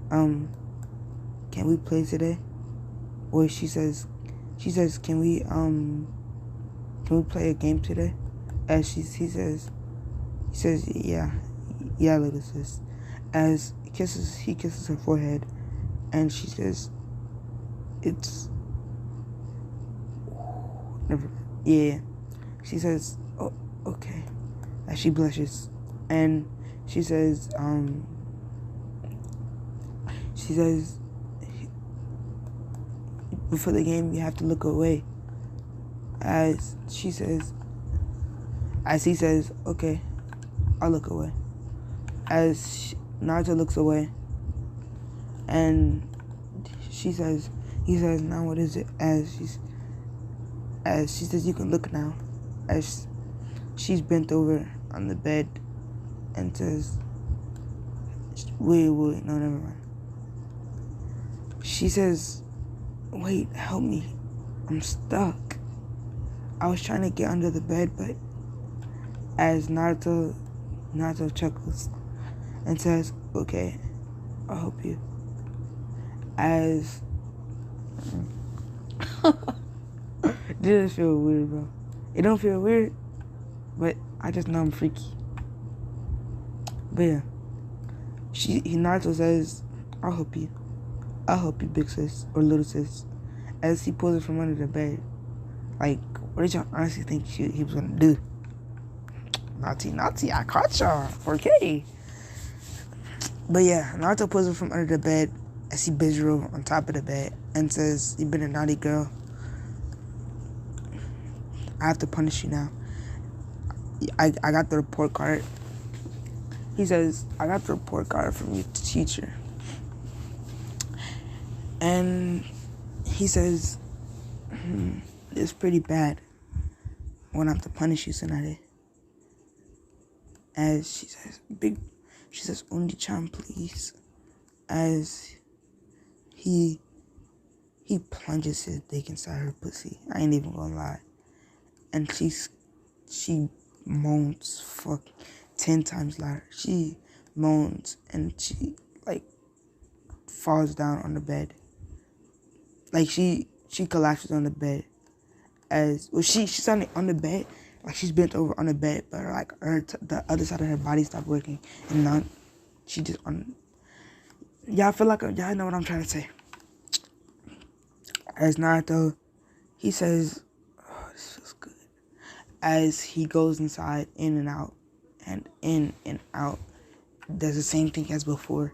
Speaker 2: can we play today? Or she says, can we play a game today? As he says, yeah, little sis. As he kisses her forehead, and she says, it's never. Yeah, she says, oh, okay. As she blushes, and she says, before the game, you have to look away. As he says, okay, I'll look away. As Naruto looks away, and he says, now what is it? As she says, you can look now. As she's bent over on the bed and says, wait, no, never mind. She says, wait, help me. I'm stuck. I was trying to get under the bed, but as Naruto chuckles and says, okay, I'll help you. As this feel weird, bro. It don't feel weird, but I just know I'm freaky. But yeah, Naruto says, I'll help you, big sis or little sis. As he pulls her from under the bed, like, what did y'all honestly think he was gonna do? Naughty, I caught y'all. 4K. But yeah, Naruto pulls her from under the bed as he bends her over on top of the bed and says, you've been a naughty girl. I have to punish you now. I got the report card. He says, I got the report card from your teacher. And he says, it's pretty bad. I want to have to punish you, Tsunade. As she says, Oni-chan, please. As he plunges his dick inside her pussy. I ain't even gonna lie. And she moans 10 times louder. She moans and she like falls down on the bed. Like she collapses on the bed. As well, she's on the bed, like she's bent over on the bed, but like the other side of her body stopped working, and now she just on. Y'all feel like y'all know what I'm trying to say. As Naruto, he says, "Oh, this feels good." as he goes inside, in and out, and in and out, does the same thing as before.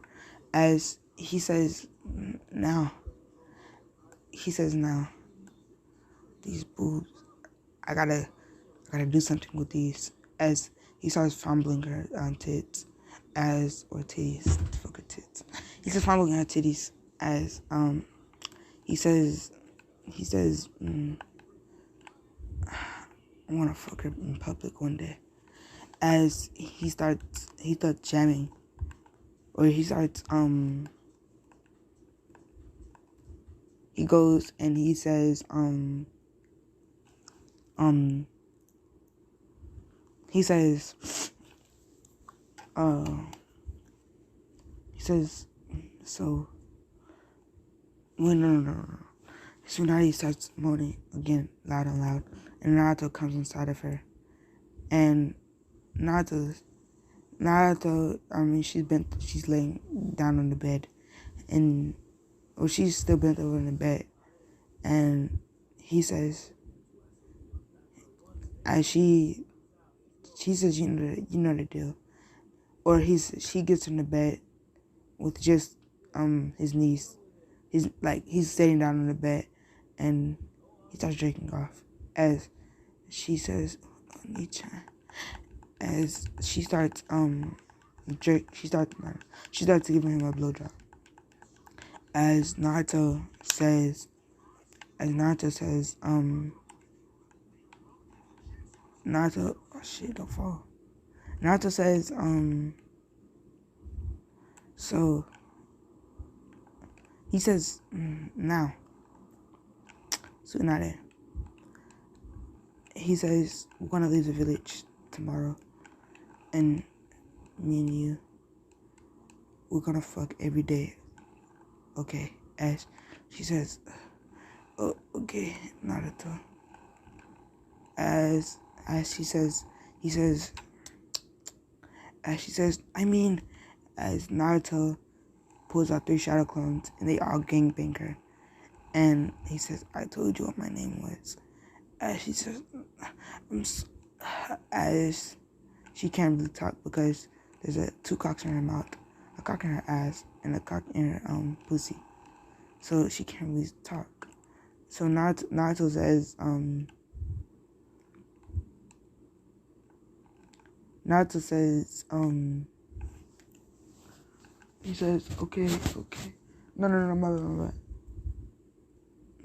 Speaker 2: As he says, now, these boobs, I gotta do something with these. As he starts fumbling her tits, or titties, fuck her tits. He starts fumbling her titties as he says, I wanna fuck her in public one day. As he starts jamming, or he starts he goes and he says he says so when no. Tsunade starts moaning again, loud and loud, and Naruto comes inside of her, and Naruto, she's laying down on the bed, and, or she's still bent over in the bed, and he says, as she says, you know the deal, or she gets in the bed with just his knees, he's sitting down on the bed, and he starts jerking off, as she says, as she starts she starts giving him a blowjob. As Naruto says, oh shit, don't fall. Naruto says, so he says, now, Tsunade. He says, we're gonna leave the village tomorrow, and me and you, we're gonna fuck every day, okay? As she says, oh, okay, Naruto. As she says, as Naruto pulls out 3 shadow clones, and they all gangbang her, and he says, I told you what my name was. As she says, as she can't really talk because there's 2 cocks in her mouth, a cock in her ass, and a cock in her pussy, so she can't really talk. So Naruto says, he says, okay, no, my bad.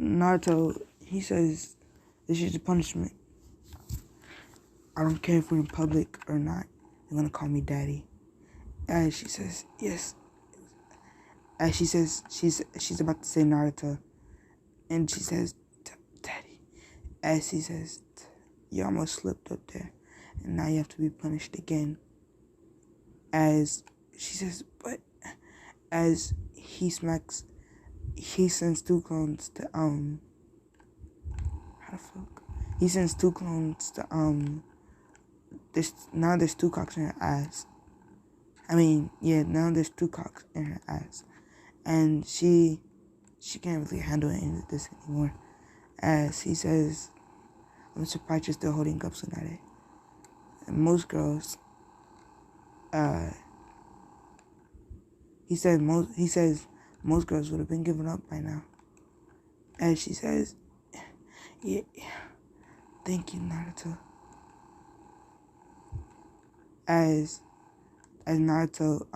Speaker 2: Naruto, he says, this is the punishment. I don't care if we're in public or not, you're gonna call me daddy. As she says, yes. As she says, she's about to say Naruto, and she says, daddy. As he says, you almost slipped up there, and now you have to be punished again. As she says, but as he sends 2 clones to how the fuck? He sends 2 clones to there's 2 cocks in her ass. Now there's 2 cocks in her ass, and she can't really handle any of this anymore. As he says, I'm surprised you're still holding up, Tsunade. And most girls, he says most girls would have been given up by now. As she says, yeah, thank you, Naruto. As Naruto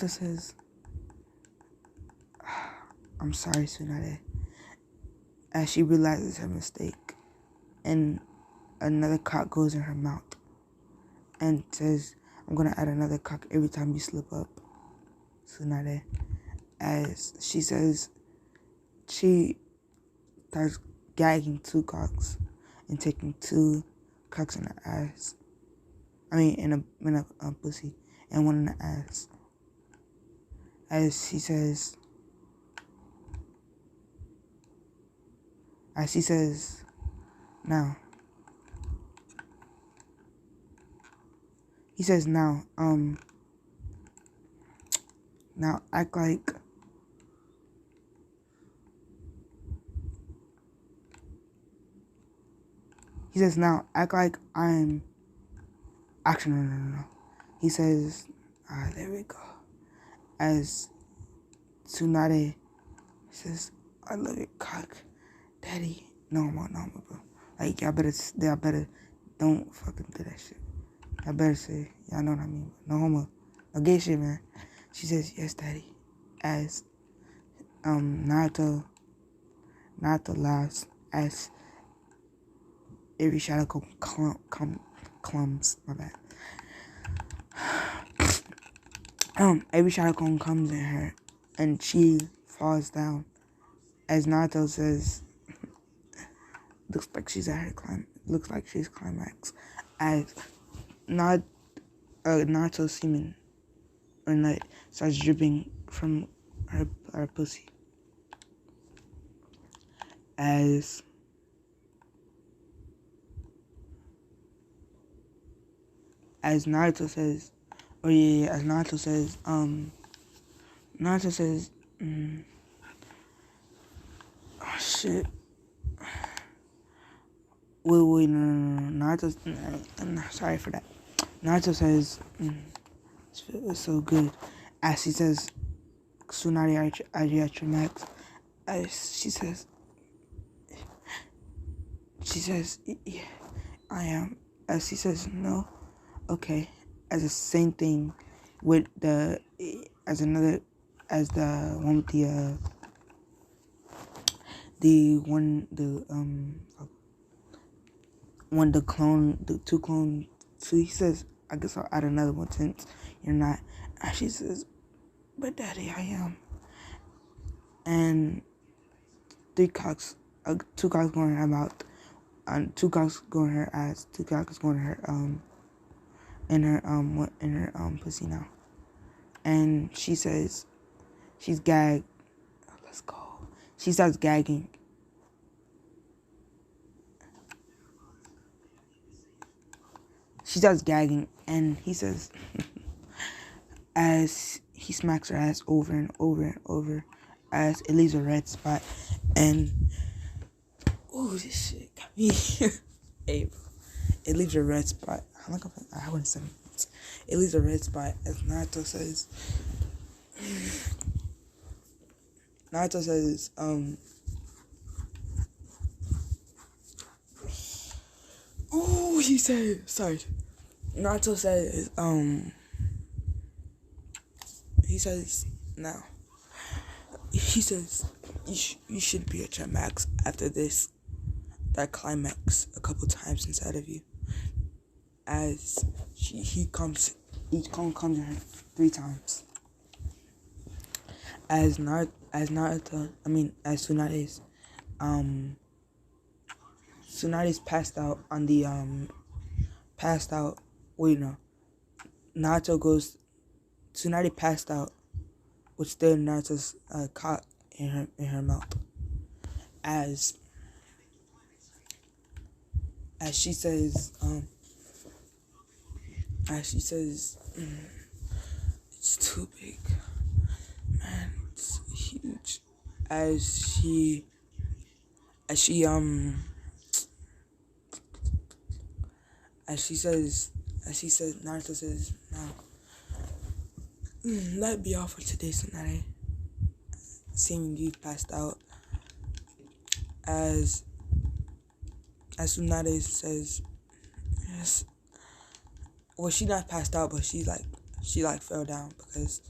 Speaker 2: says, I'm sorry, Tsunade. As she realizes her mistake, and another cock goes in her mouth, and says, I'm gonna add another cock every time you slip up, Tsunade. As she says, she starts gagging 2 cocks and taking 2 cocks in her ass. In a pussy, and 1 in the ass. As she says, now. He says, now, now act like now act like I'm actually no. He says, there we go. As Tsunade says, I love your cock, daddy. No, bro. Like, y'all better, don't fucking do that shit. I better say, y'all know what I mean. No homo. No gay shit, man. She says, yes, daddy. As, Naruto laughs as every shadow comes, my bad. Every shadow cone comes in her, and she falls down. As Naruto says, looks like she's at her climax. As Naruto's semen or nut starts dripping from her pussy. As Naruto says, as Naruto says, oh shit. Wait, no. Naruto, sorry for that. Naruto says, it's so good. As he says, Tsunade Ariatra Max. As she says, yeah, I am. As he says, no, okay. As the same thing with the one with the two clone. So he says, I guess I'll add another one since you're not. And she says, but daddy, I am. And two cocks going in her mouth, and two cocks going in her ass, two cocks going in her pussy now. And she says, she's gagged. Let's go. She starts gagging. And he says, as he smacks her ass over and over and over, as it leaves a red spot. And this shit got me. Hey, bro. It leaves a red spot. I wouldn't say it. It leaves a red spot, as Naruto says. He said, sorry. Naruto says, he says, you should be at your max after that climax a couple times inside of you. As each clone comes in her 3 times. As Tsunade's passed out on the Tsunade passed out with still Naruto's cock in her mouth. As she says, it's too big, man, it's huge. As she says, Naruto says, now, that'd be all for today, Tsunade. Seeing you passed out. As Tsunade says, yes. Well, she not passed out, but she fell down because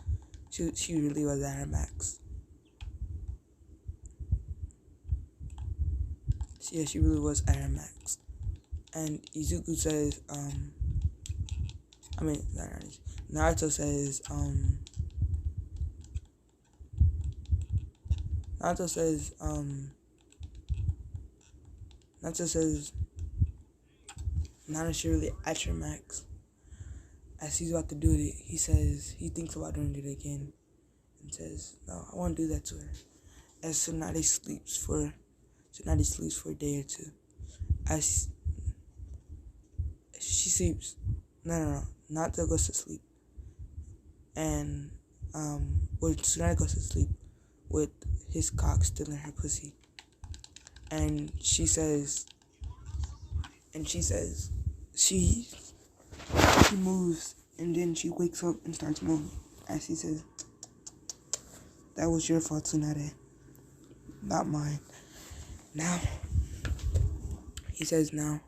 Speaker 2: she really was at her max. Yeah, she really was at her max. And Izuku says, Naruto says, Naruto's really at your max. As he's about to do it, he says, he thinks about doing it again. And says, no, I won't do that to her. As Tsunade sleeps for a day or two. As she sleeps. No. Naruto goes to sleep. And Tsunade goes to sleep with his cock still in her pussy. And she says, she moves, and then she wakes up and starts moving. As she says, that was your fault, Tsunade, not mine. Now, he says, now,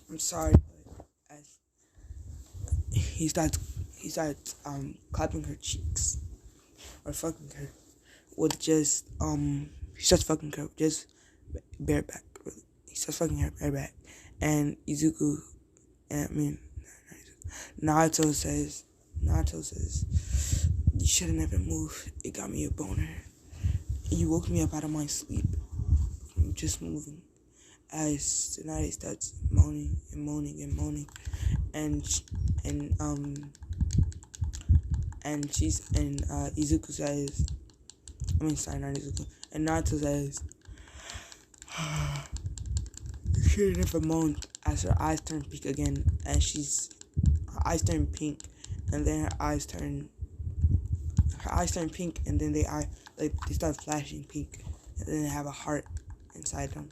Speaker 2: I'm sorry, but as he starts clapping her cheeks, or fucking her, with just, he starts fucking her, just bareback, really. He starts fucking her bareback, and Izuku, Naruto says, you should've never moved, it got me a boner. You woke me up out of my sleep, from just moving. As Tsunade starts moaning and moaning and moaning, and Izuku says, not Izuku, and Naruto says, you should have never moaned. As her eyes turn pink again, and her eyes turn pink, and then her eyes turn pink, and then they start flashing pink, and then they have a heart inside them.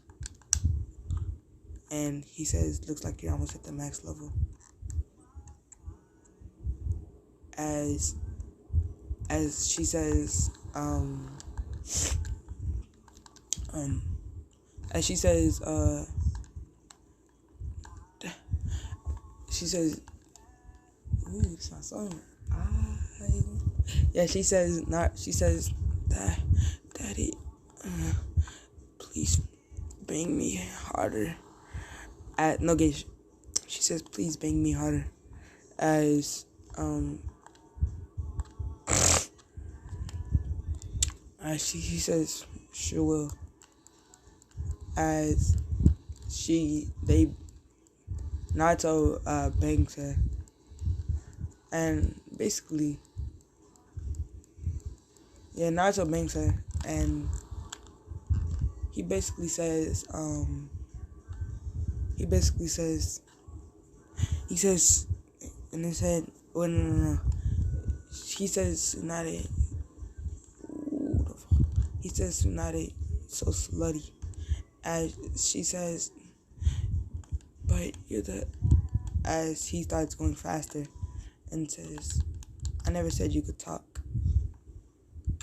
Speaker 2: And he says, looks like you're almost at the max level. As she says, ooh, it's my song. She says, Daddy, please bang me harder. She says, please bang me harder. As she says, sure will. As Naruto bangs her, and basically, Naruto bangs her, and he basically says, in his head, oh no, he says, Tsunade, he says, Tsunade, so slutty. As she says, but you're as he starts going faster, and says, I never said you could talk.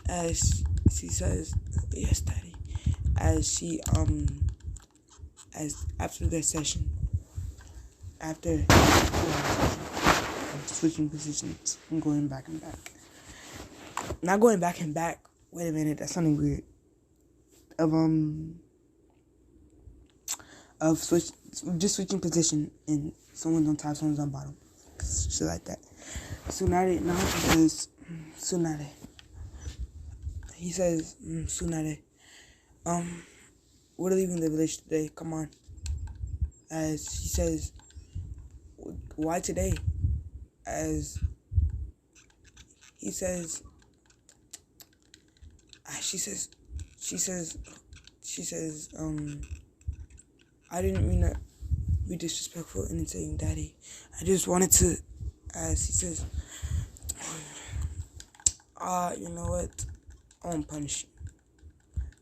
Speaker 2: As she says, yes, Daddy. As she, as after their session, switching positions and going back and back. Not going back and back. Wait a minute, that's something weird. Switching position, and someone's on top, someone's on bottom. Shit like that. Tsunade, now he says, Tsunade. He says, Tsunade, we're leaving the village today, come on. As he says, why today? As he says, she says, I didn't mean to be disrespectful in saying Daddy. I just wanted to, as he says, you know what? I won't punish you.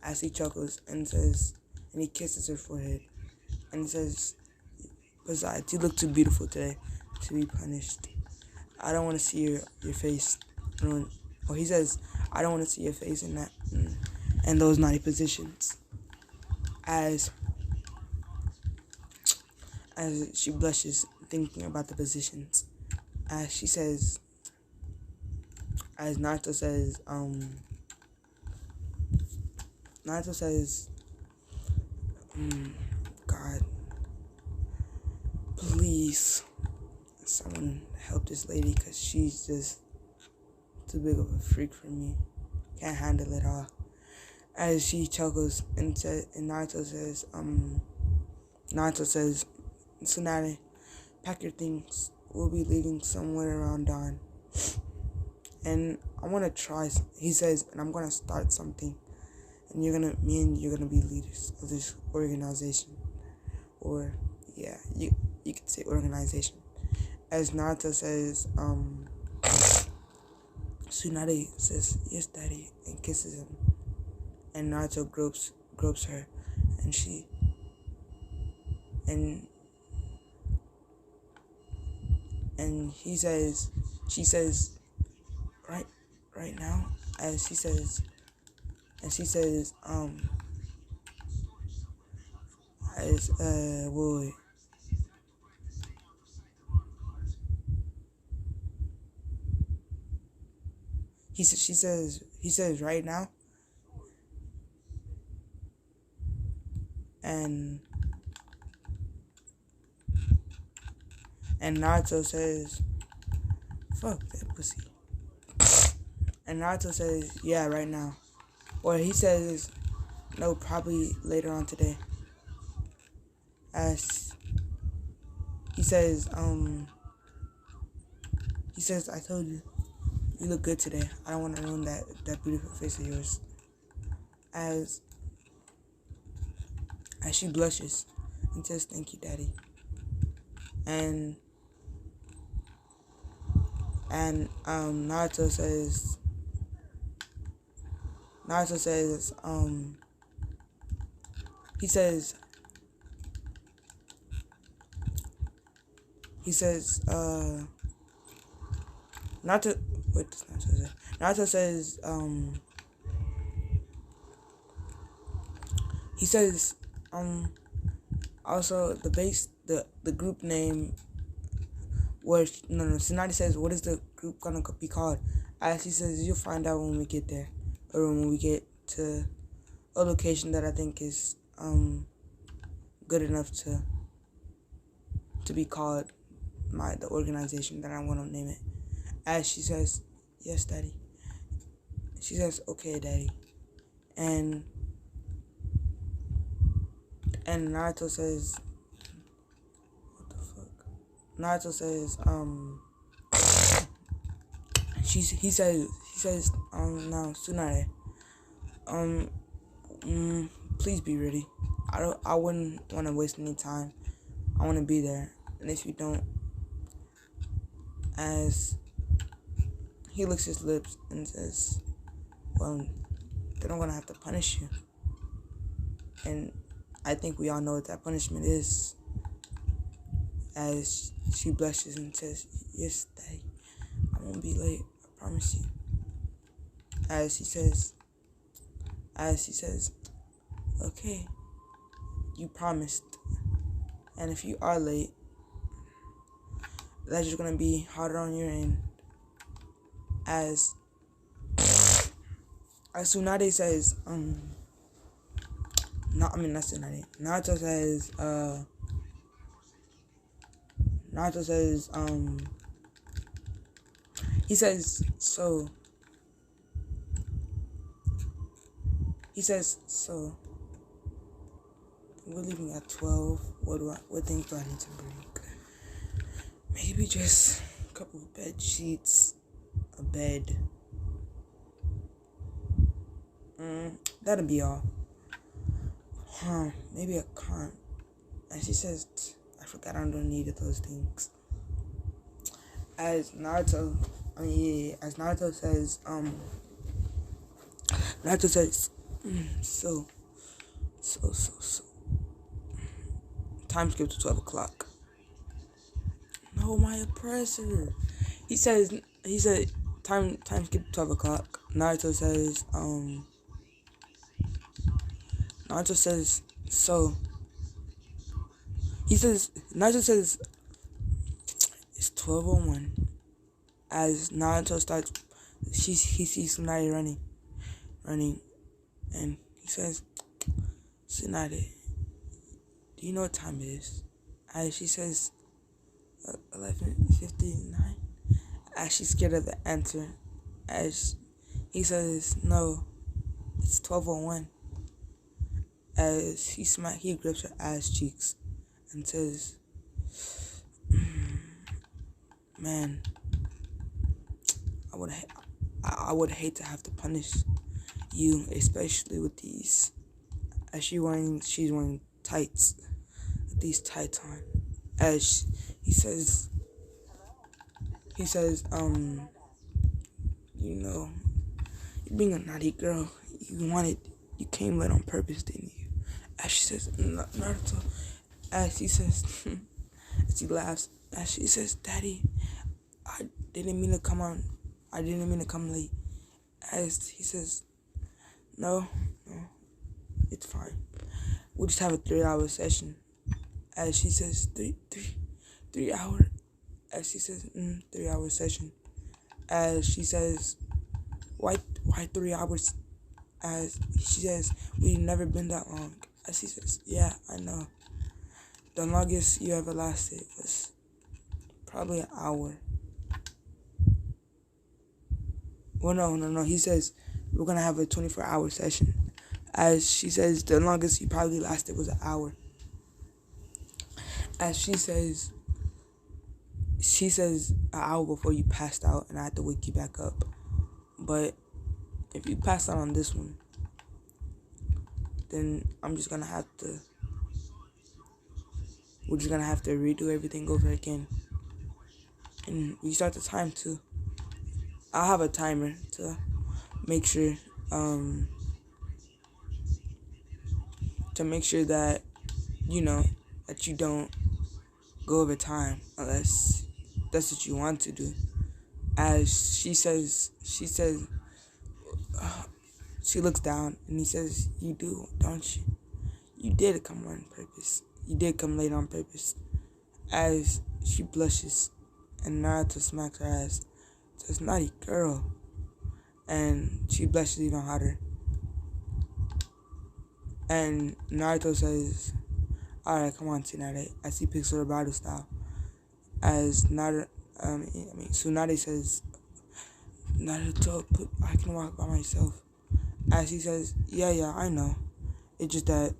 Speaker 2: As he chuckles and says, and he kisses her forehead, and he says, besides, you look too beautiful today to be punished. I don't want to see your face. He says, I don't want to see your face in that, in those naughty positions. As she blushes, thinking about the positions. As she says, as Naruto says, God, please, someone help this lady, because she's just too big of a freak for me. Can't handle it all. As she chuckles and Naruto says, Tsunade, pack your things. We'll be leaving somewhere around dawn. And I want to try. He says, and I'm gonna start something. And you're gonna be leaders of this organization. Or you could say organization. As Naruto says, Tsunade says, "Yes, daddy," and kisses him. And Naruto gropes her, and she and she says, right now, as she says, as wait. He says right now, and Naruto says, "Fuck that pussy." And Naruto says, "Yeah, right now." Or he says, "No, probably later on today." As he says, "I told you, you look good today. I don't want to ruin that beautiful face of yours." As she blushes and says, "Thank you, daddy." And Naruto says, he says, Naruto, what does Naruto say? Naruto says, he says, also the group name, where, no, Tsunade says, "What is the group gonna be called?" As he says, "You'll find out when we get there, or when we get to a location that I think is, good enough to be called the organization that I want to name it." As she says, "Yes, daddy." She says, "Okay, daddy." And Naruto says, what the fuck? Naruto says, he says, now, Tsunade, please be ready. I wouldn't want to waste any time. I want to be there. And if you don't, as he licks his lips and says, "Well, then I'm gonna have to punish you." And I think we all know what that punishment is. As she blushes and says, "Yes, daddy, I won't be late, I promise you." As he says, "Okay, you promised. And if you are late, that's just gonna be harder on your end." As Tsunade says, not Tsunade. Naruto says, he says, so we're leaving at 12. What things do I need to bring? Maybe just a couple of bed sheets, a bed. That'll be all. Maybe a con. And she says, "I forgot I don't need those things." As Naruto says, so. Time skip to 12 o'clock. No, my oppressor. He said, time skip to 12 o'clock. Naruto says, so. Naruto says, it's 12:01. As Naruto starts, he sees Tsunade running, and he says, "Tsunade, do you know what time it is?" As she says, 11:59. As she's scared of the answer, as he says, "No, it's 12:01. As he grips her ass cheeks and says, "Man, I would hate to have to punish you, especially with these." As she's wearing tights, with these tights on. As he says, you're being a naughty girl. You came late on purpose, didn't you? As she says, Naruto. As he says, as he laughs, as she says, Daddy, I didn't mean to come on. I didn't mean to come late. As he says, no, it's fine. We'll just have a 3-hour session. As she says, 3 hour. As she says, 3-hour session. As she says, why 3 hours? As she says, we've never been that long. As he says, yeah, I know. The longest you ever lasted was probably an hour. Well, no. He says, we're going to have a 24-hour session. As she says, the longest you probably lasted was an hour. As she says an hour before you passed out, and I had to wake you back up. But if you passed out on this one, then we're just gonna have to redo everything over again. And we start the time too. I'll have a timer to make sure that that you don't go over time unless that's what you want to do. As she says, she looks down and he says, you do, don't you? You did come on purpose. You did come late on purpose. As she blushes and Naruto smacks her ass, says, naughty girl. And she blushes even harder. And Naruto says, alright, come on, Tsunade. As he picks her battle style. As Tsunade says, Naruto, I can walk by myself. As he says, yeah, I know. It's just that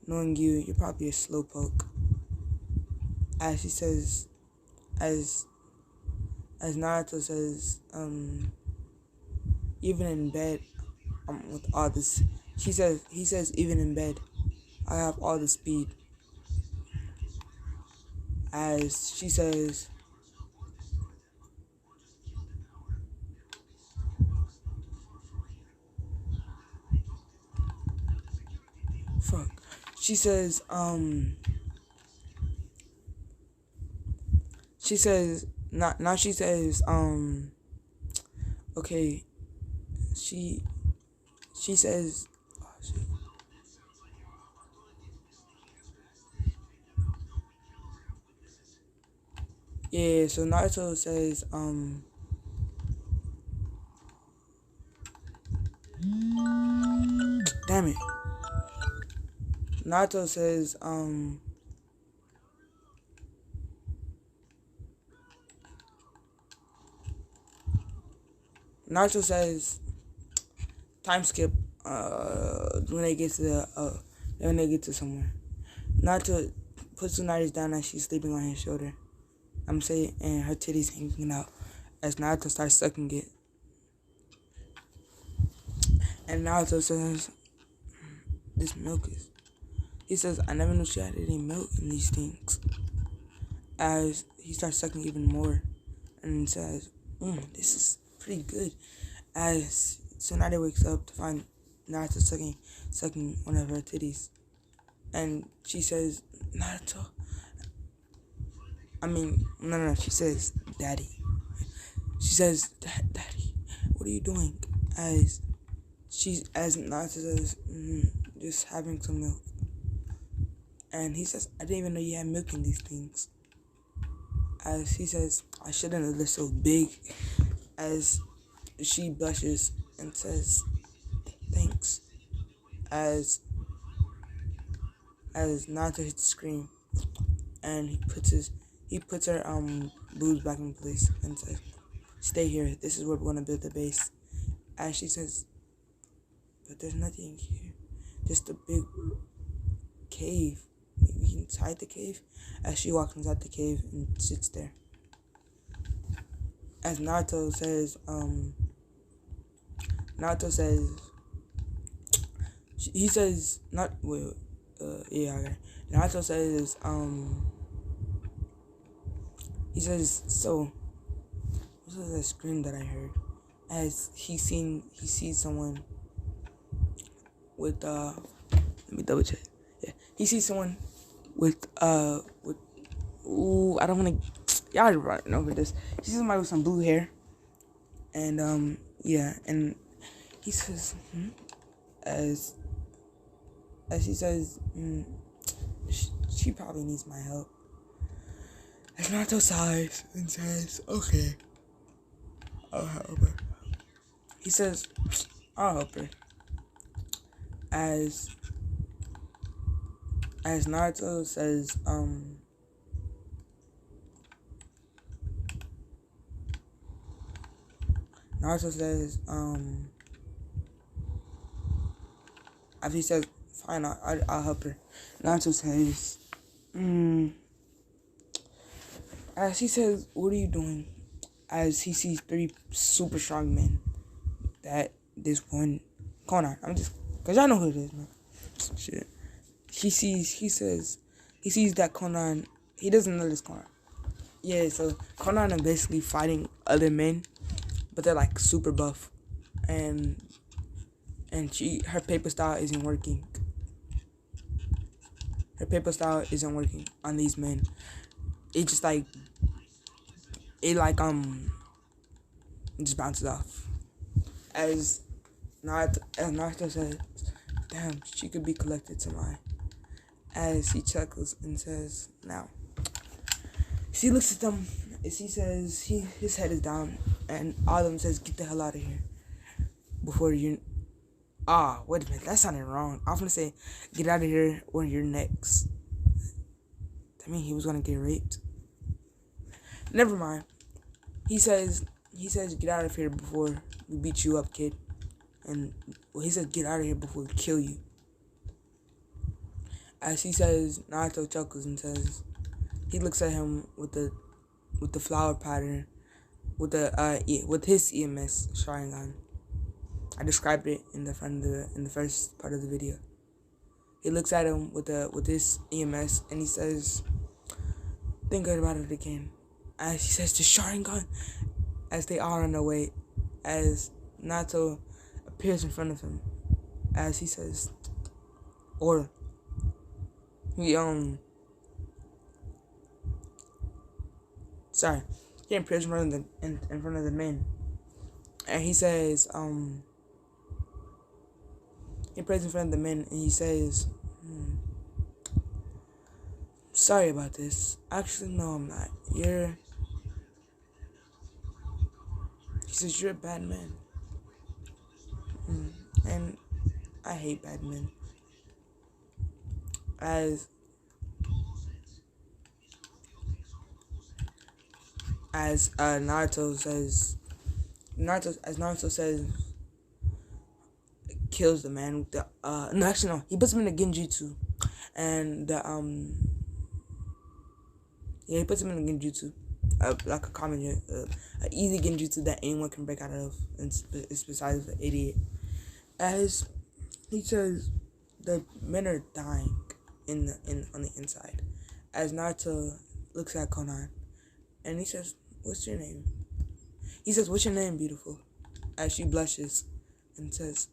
Speaker 2: knowing you're probably a slowpoke. As he says, as Naruto says, even in bed, with all this, he says, even in bed, I have all the speed. As she says, fuck. She says, okay, she says, oh, shit. Yeah, so Naruto says, damn it. Naruto says, time skip, when they get to somewhere. Naruto puts Tsunade down as she's sleeping on his shoulder. And her titties hanging out as Naruto starts sucking it. And Naruto says, this milk is... He says, I never knew she had any milk in these things. As he starts sucking even more. And says, this is pretty good. As Tsunade wakes up to find Naruto sucking one of her titties. And she says, Naruto... No, she says, Daddy. She says, Daddy, what are you doing? As Naruto says, just having some milk. And he says, I didn't even know you had milk in these things. As he says, I shouldn't have. They're so big. As she blushes and says, thanks. As Naruto hits the screen, and he puts her boobs back in place and says, stay here. This is where we're gonna build the base. As she says, but there's nothing here. Just a big cave. Maybe inside the cave. As she walks inside the cave and sits there. As Naruto says, he says, Naruto says, he says, so, This was a scream that I heard as he sees someone with let me double check. Yeah, he sees someone with ooh, I don't want to. Y'all already running over this. He sees somebody with some blue hair, and yeah, and he says as he says she probably needs my help. As Naruto sighs and says, "Okay, I'll help her." He says, "I'll help her." As Naruto says, after he says, "Fine, I'll help her." Naruto says, as he says, "What are you doing?" As he sees 3 super strong men that this one, Conan, cause y'all know who it is, man. Shit. He sees that Conan, he doesn't know this Conan. Yeah, so Conan is basically fighting other men, but they're like super buff. And her paper style isn't working. Her paper style isn't working on these men. It just just bounces off. As Naruto says, "Damn, she could be collected to mine." As he chuckles and says, "Now." He looks at them as he says, his head is down, and all of them says, "Get the hell out of here before you." Wait a minute, that sounded wrong. I was gonna say, "Get out of here or you're next." That means he was gonna get raped. Never mind. He says, "Get out of here before we beat you up, kid." And he says, "Get out of here before we kill you." As he says, Naruto chuckles and says, he looks at him with the flower pattern, with his EMS Sharingan. I described it in the first part of the video. He looks at him with his EMS and he says, "Think about it again." As he says to Sharingan, as they are on their way, as Naruto appears in front of him, as he says, or he appears in front of the men, and he says he appears in front of the men and he says, "Sorry about this. Actually, no, I'm not. He says, "You're a bad man. And I hate bad men." As Naruto says, kills the man with the no, actually no, he puts him in a genjutsu, and he puts him in a genjutsu, like a common, an easy genjutsu that anyone can break out of, and it's besides the idiot. As he says, the men are dying on the inside. As Naruto looks at Conan, and he says, "What's your name?" He says, "What's your name, beautiful?" As she blushes and says,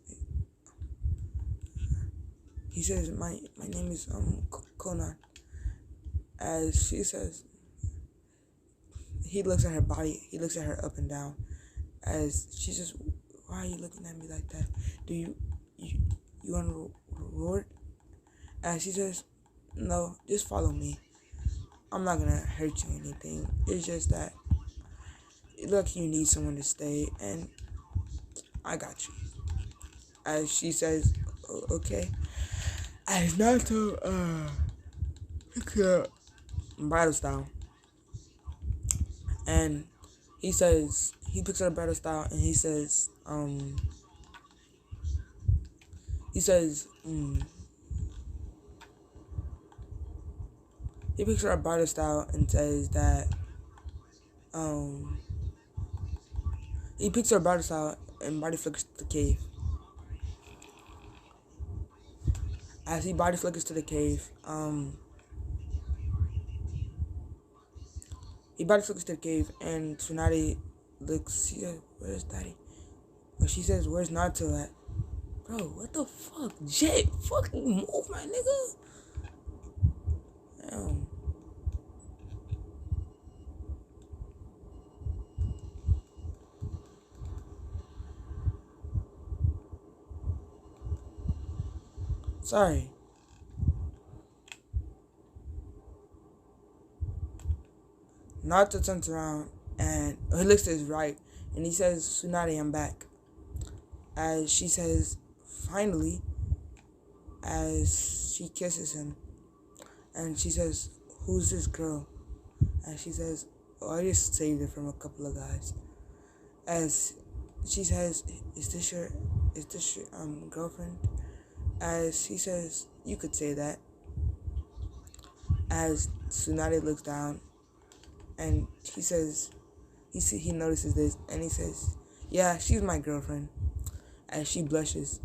Speaker 2: he says, my name is Conan." As she says, he looks at her body, he looks at her up and down. As she says, "Why are you looking at me like that? Do you want a reward?" As she says, "No, just follow me. I'm not gonna hurt you or anything. It's just that, look, you need someone to stay, and I got you." As she says, "Okay." As Naruto picks up bridal style, and he picks up bridal style, and he says, he picks up bridal style and says that, he picks up bridal style and body flickers to the cave. As he body flickers to the cave, and Tsunade looks, she says, where's Daddy? But she says, where's Naruto at? Bro, what the fuck? Jet, fucking move, my nigga. Damn. Sorry. Naruto turns around and he looks to his right and he says, Tsunade, I'm back. As she says, finally, as she kisses him. And she says, who's this girl? And she says, oh, I just saved her from a couple of guys. As she says, is this your girlfriend? As he says, you could say that. As Tsunade looks down and he says, he notices this and he says, yeah, she's my girlfriend. As she blushes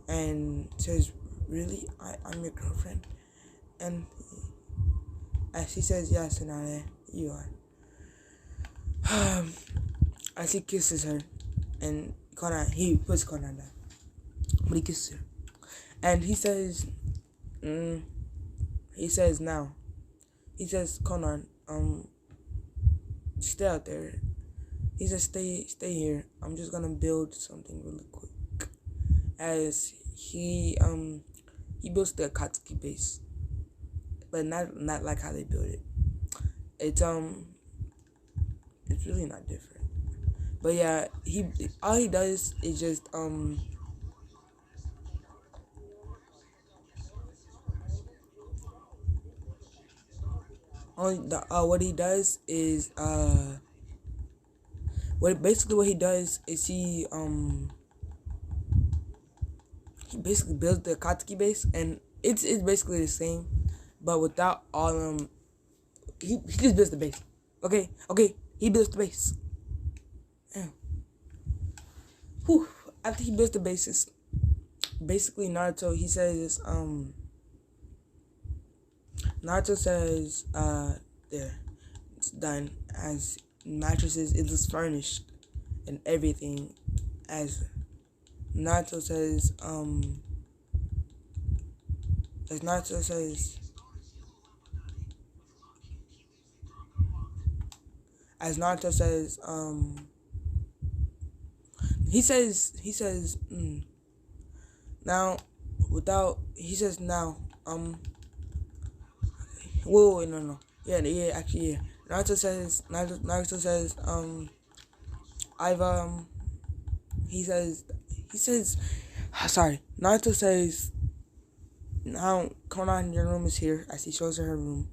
Speaker 2: and says, really? I'm your girlfriend? And as she says, yeah, Tsunade, you are. As he kisses her and he puts Conan down. But he kisses her. And he says, now. He says, Conan, stay out there. He says, stay here. I'm just gonna build something really quick. As he builds the Akatsuki base. But not like how they build it. It's really not different. But yeah, all he does is just what he does is what he does is he basically builds the Akatsuki base, and it's basically the same, but without all he just builds the base. Okay, he builds the base. Damn. Whew. After he builds the bases, basically Naruto says there, it's done. As mattresses, it is furnished and everything. As Naruto says he says now without he says now whoa no yeah actually yeah Naruto says I've he says sorry Naruto says now Conan, your room is here, as he shows her room,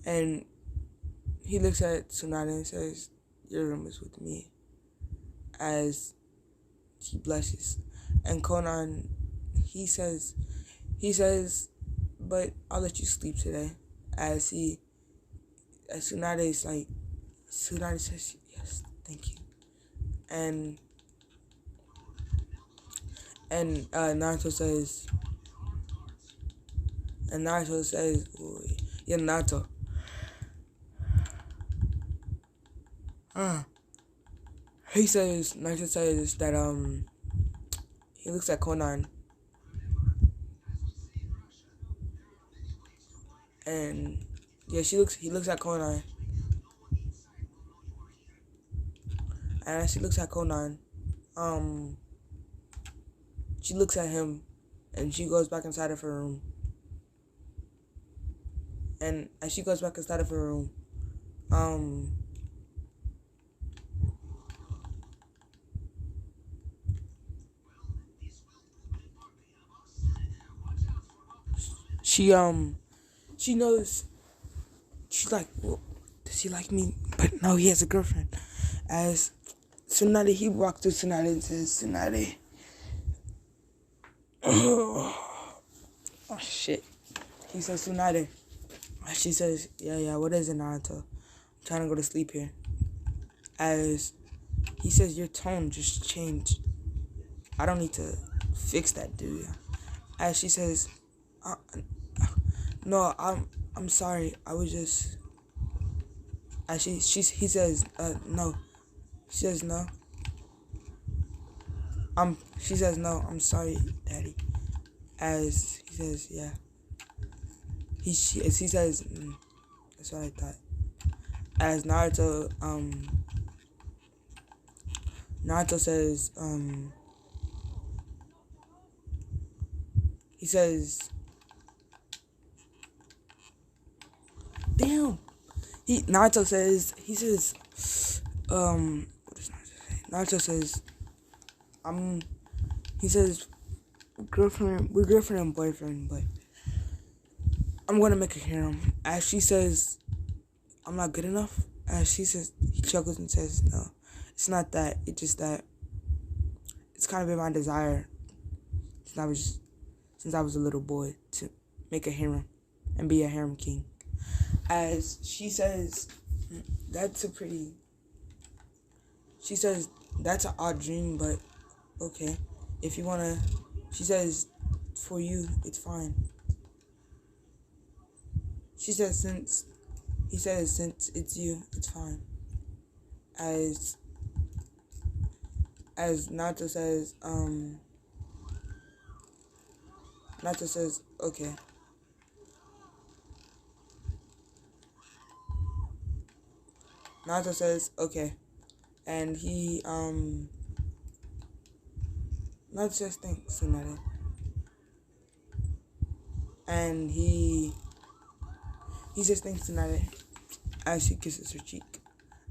Speaker 2: and he looks at Tsunade and says, your room is with me, as he blushes. And Conan, he says, but I'll let you sleep today. As Tsunade says, yes, thank you. And Naruto says, yeah, Naruto. Naruto says that he looks at Conan and yeah, he looks at Conan, and as she looks at Conan, she looks at him, and she goes back inside of her room. And as she goes back inside of her room, she knows, she's like, well, does he like me? But no, he has a girlfriend. As Tsunade, he walks to Tsunade and says, Tsunade, oh shit. He says, Tsunade. She says, yeah, what is it, Naruto? I'm trying to go to sleep here. As he says, your tone just changed. I don't need to fix that, do you? As she says, no, I'm sorry. I was just. As he says, no, She says no. She says no. I'm sorry, Daddy. As he says, yeah. He says, that's what I thought. As Naruto says, he says, damn. Naruto says, he says, what does Naruto say? Naruto says, he says, we're girlfriend and boyfriend, but I'm gonna make her hear him. As she says, I'm not good enough. As she says, he chuckles and says, no, it's not that. It's just that it's kind of been my desire since I was a little boy to make a harem and be a harem king. As she says, she says, that's an odd dream, but okay. If you wanna, she says, for you, it's fine. She says, since it's you, it's fine. As Naruto says, okay. Naruto says, okay. And he, Naruto says thanks, Tsunade. And he says thanks, Tsunade, as he kisses her cheek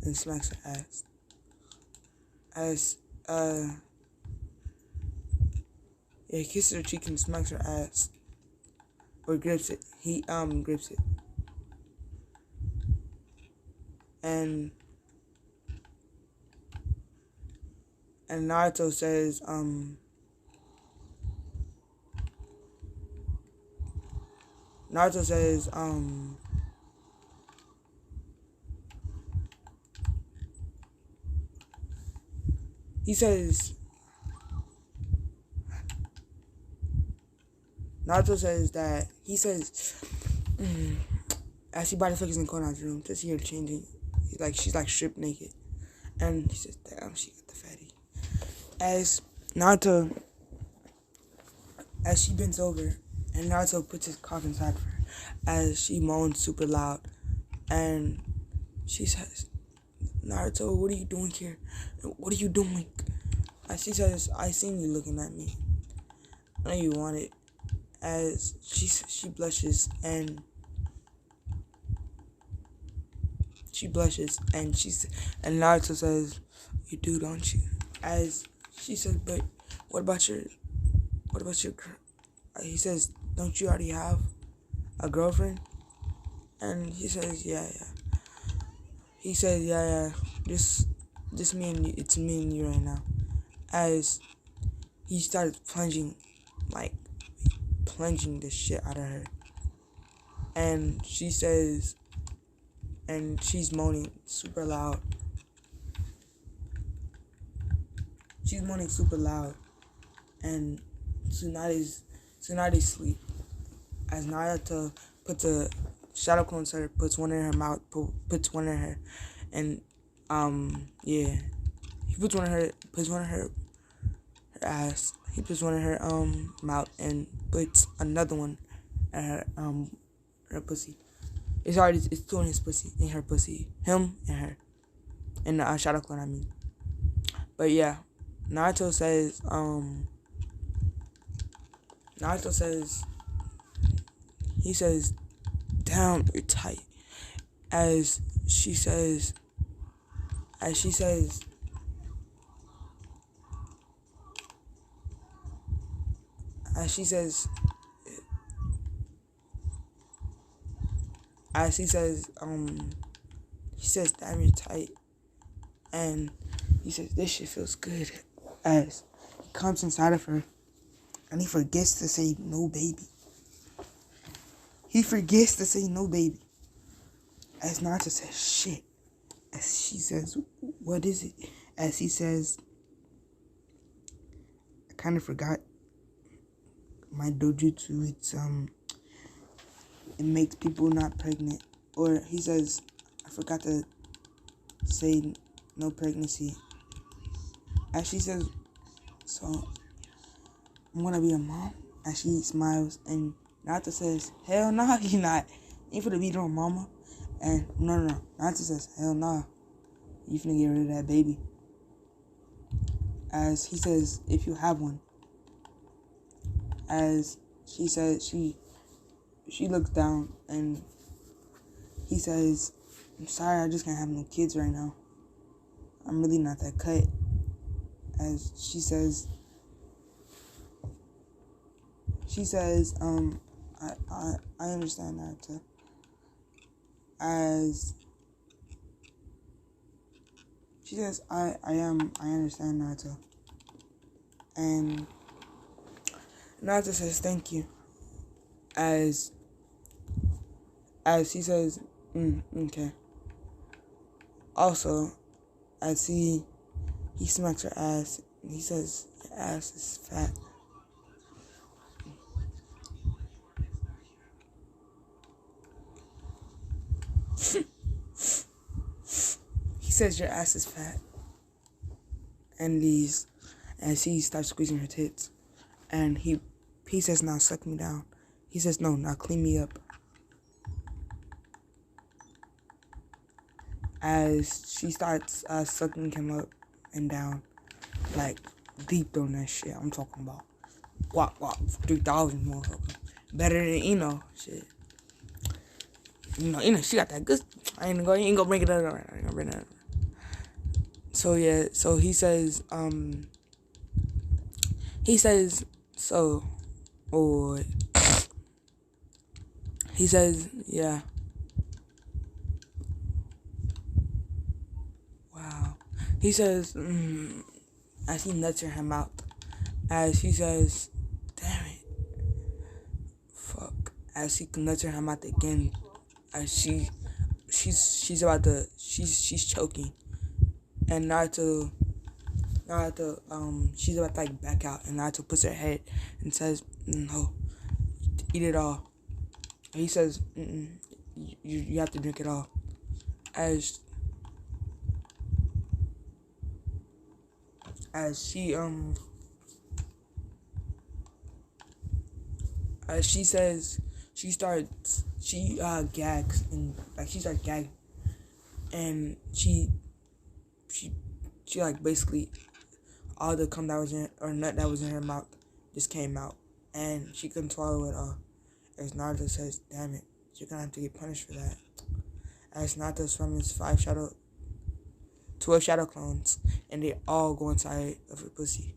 Speaker 2: and smacks her ass. As, he kisses her cheek and smacks her ass. Or grips it. He, grips it. And Naruto says, he says, Naruto says that, he says, as she body flicks in Konan's room, to see her changing, she's like stripped naked. And he says, damn, she got the fatty. As Naruto, as she bends over, and Naruto puts his cock inside of her, as she moans super loud, and she says, Naruto, what are you doing here? What are you doing? As she says, I seen you looking at me. I know you want it. As she blushes and Naruto says, you do, don't you? As she says, but what about your he says, don't you already have a girlfriend? And he says, yeah. He says, yeah. Just me and you. It's me and you right now. As he started plunging the shit out of her. And she says, and she's moaning super loud. And Tsunade's sleep. As Naruto puts a shadow clone to her, puts one in her mouth, puts one in her, and he puts one in her ass. He puts one in her mouth and puts another one in her pussy. It's two in his pussy, in her pussy, him and her, and the shadow clone, I mean. But yeah, Naruto says, he says, damn, you're tight. As she says, he says, damn, you're tight. And he says, this shit feels good. As he comes inside of her, and he forgets to say no baby. As Naruto says, shit. As she says, what is it? As he says, I kind of forgot my dojustu. It's it makes people not pregnant. Or he says, I forgot to say no pregnancy. And she says, so I'm gonna be a mom. And she smiles, and Naruto says, hell nah, you not. You ain't finna be no mama. And no. Naruto says, hell nah, you finna get rid of that baby. As he says, if you have one. As she says, she looks down, and he says, I'm sorry, I just can't have no kids right now. I'm really not that cut. As she says, I understand that. As she says, I understand Naruto. And Naruto says, thank you. As he says, okay. Also, as he smacks her ass, he says, your ass is fat. He says, your ass is fat. And leaves as he starts squeezing her tits. And he says, now suck me down. He says, no, now clean me up. As she starts sucking him up and down. Like, deep on that shit I'm talking about. Wop, 3,000 motherfucker. Better than Eno, shit. Eno, she got that good. I ain't gonna bring it up. I ain't gonna bring it up. So yeah, so he says, so, oh, he says, yeah. Wow. He says, as he nuts her mouth, as he says, damn it, fuck, as he nuts her mouth again, as she's about to, she's choking, and Naruto, she's about to like back out, and Naruto puts her head and says, no, eat it all. And he says, you have to drink it all. As she says, she gags, and like she starts gagging, and she like basically all the cum that was in, or nut that was in her mouth just came out, and she couldn't swallow it all. As Naruto says, damn it, you're gonna have to get punished for that. As Naruto summons 12 shadow clones, and they all go inside of her pussy.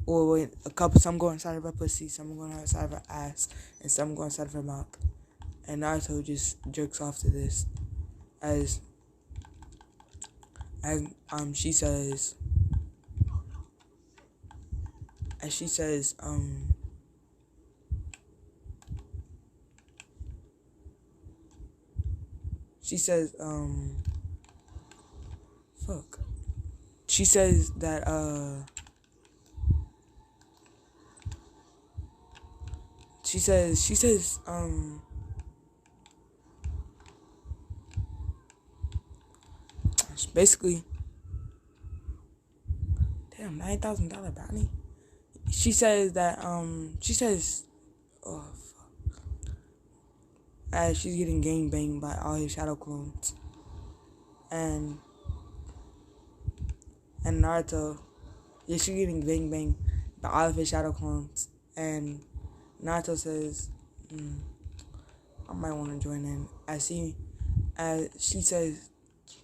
Speaker 2: Or wait, some go inside of her pussy, some go inside of her ass, and some go inside of her mouth. And Naruto just jerks off to this. As she says, fuck. She says that, basically, damn, $9,000 bounty. She says that, oh, fuck. As she's getting gangbanged by all his shadow clones. And Naruto, yeah, she's getting gangbanged by all of his shadow clones. And Naruto says, I might want to join in.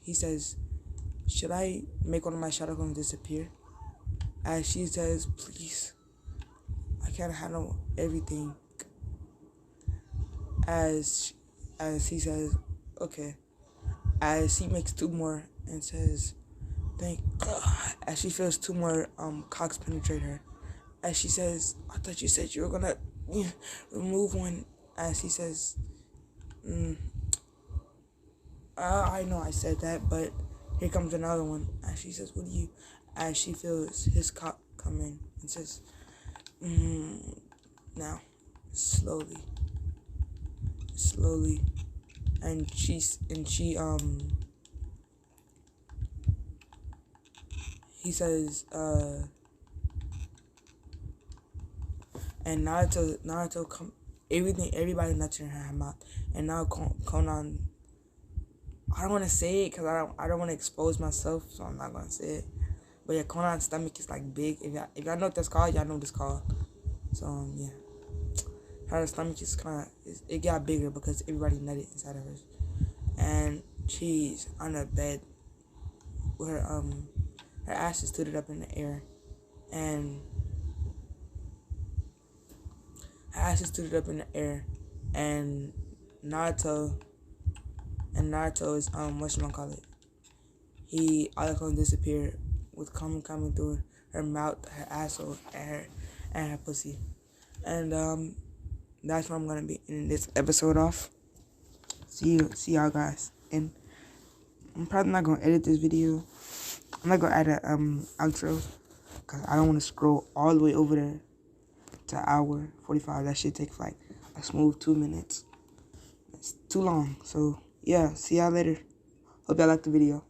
Speaker 2: He says, should I make one of my shadow clones disappear? As she says, please, I can't handle everything. As he says, okay. As he makes 2 more and says, thank God. As she feels 2 more cocks penetrate her. As she says, I thought you said you were gonna remove one. As he says, I know I said that, but here comes another one. As she says, what do you? As she feels his cock come in and says, now, slowly, and he says, and Naruto come, everybody nuts in her mouth, and now Conan, I don't want to say it because I don't want to expose myself, so I'm not gonna say it. But yeah, Conan's stomach is like big. If y'all know what that's called, y'all know what it's called. So yeah, her stomach is it got bigger because everybody nutted inside of hers, and she's on the bed with her ass is tooted up in the air, and her ass is tooted up in the air, and Naruto is whatchamacallit, he all of a sudden disappeared with coming through her mouth, her asshole, and her pussy. And that's where I'm gonna be ending this episode off. See y'all guys. And I'm probably not gonna edit this video. I'm not gonna add a outro because I don't want to scroll all the way over there to hour 45. That shit takes like a smooth 2 minutes. It's too long. So yeah, see y'all later. Hope y'all liked the video.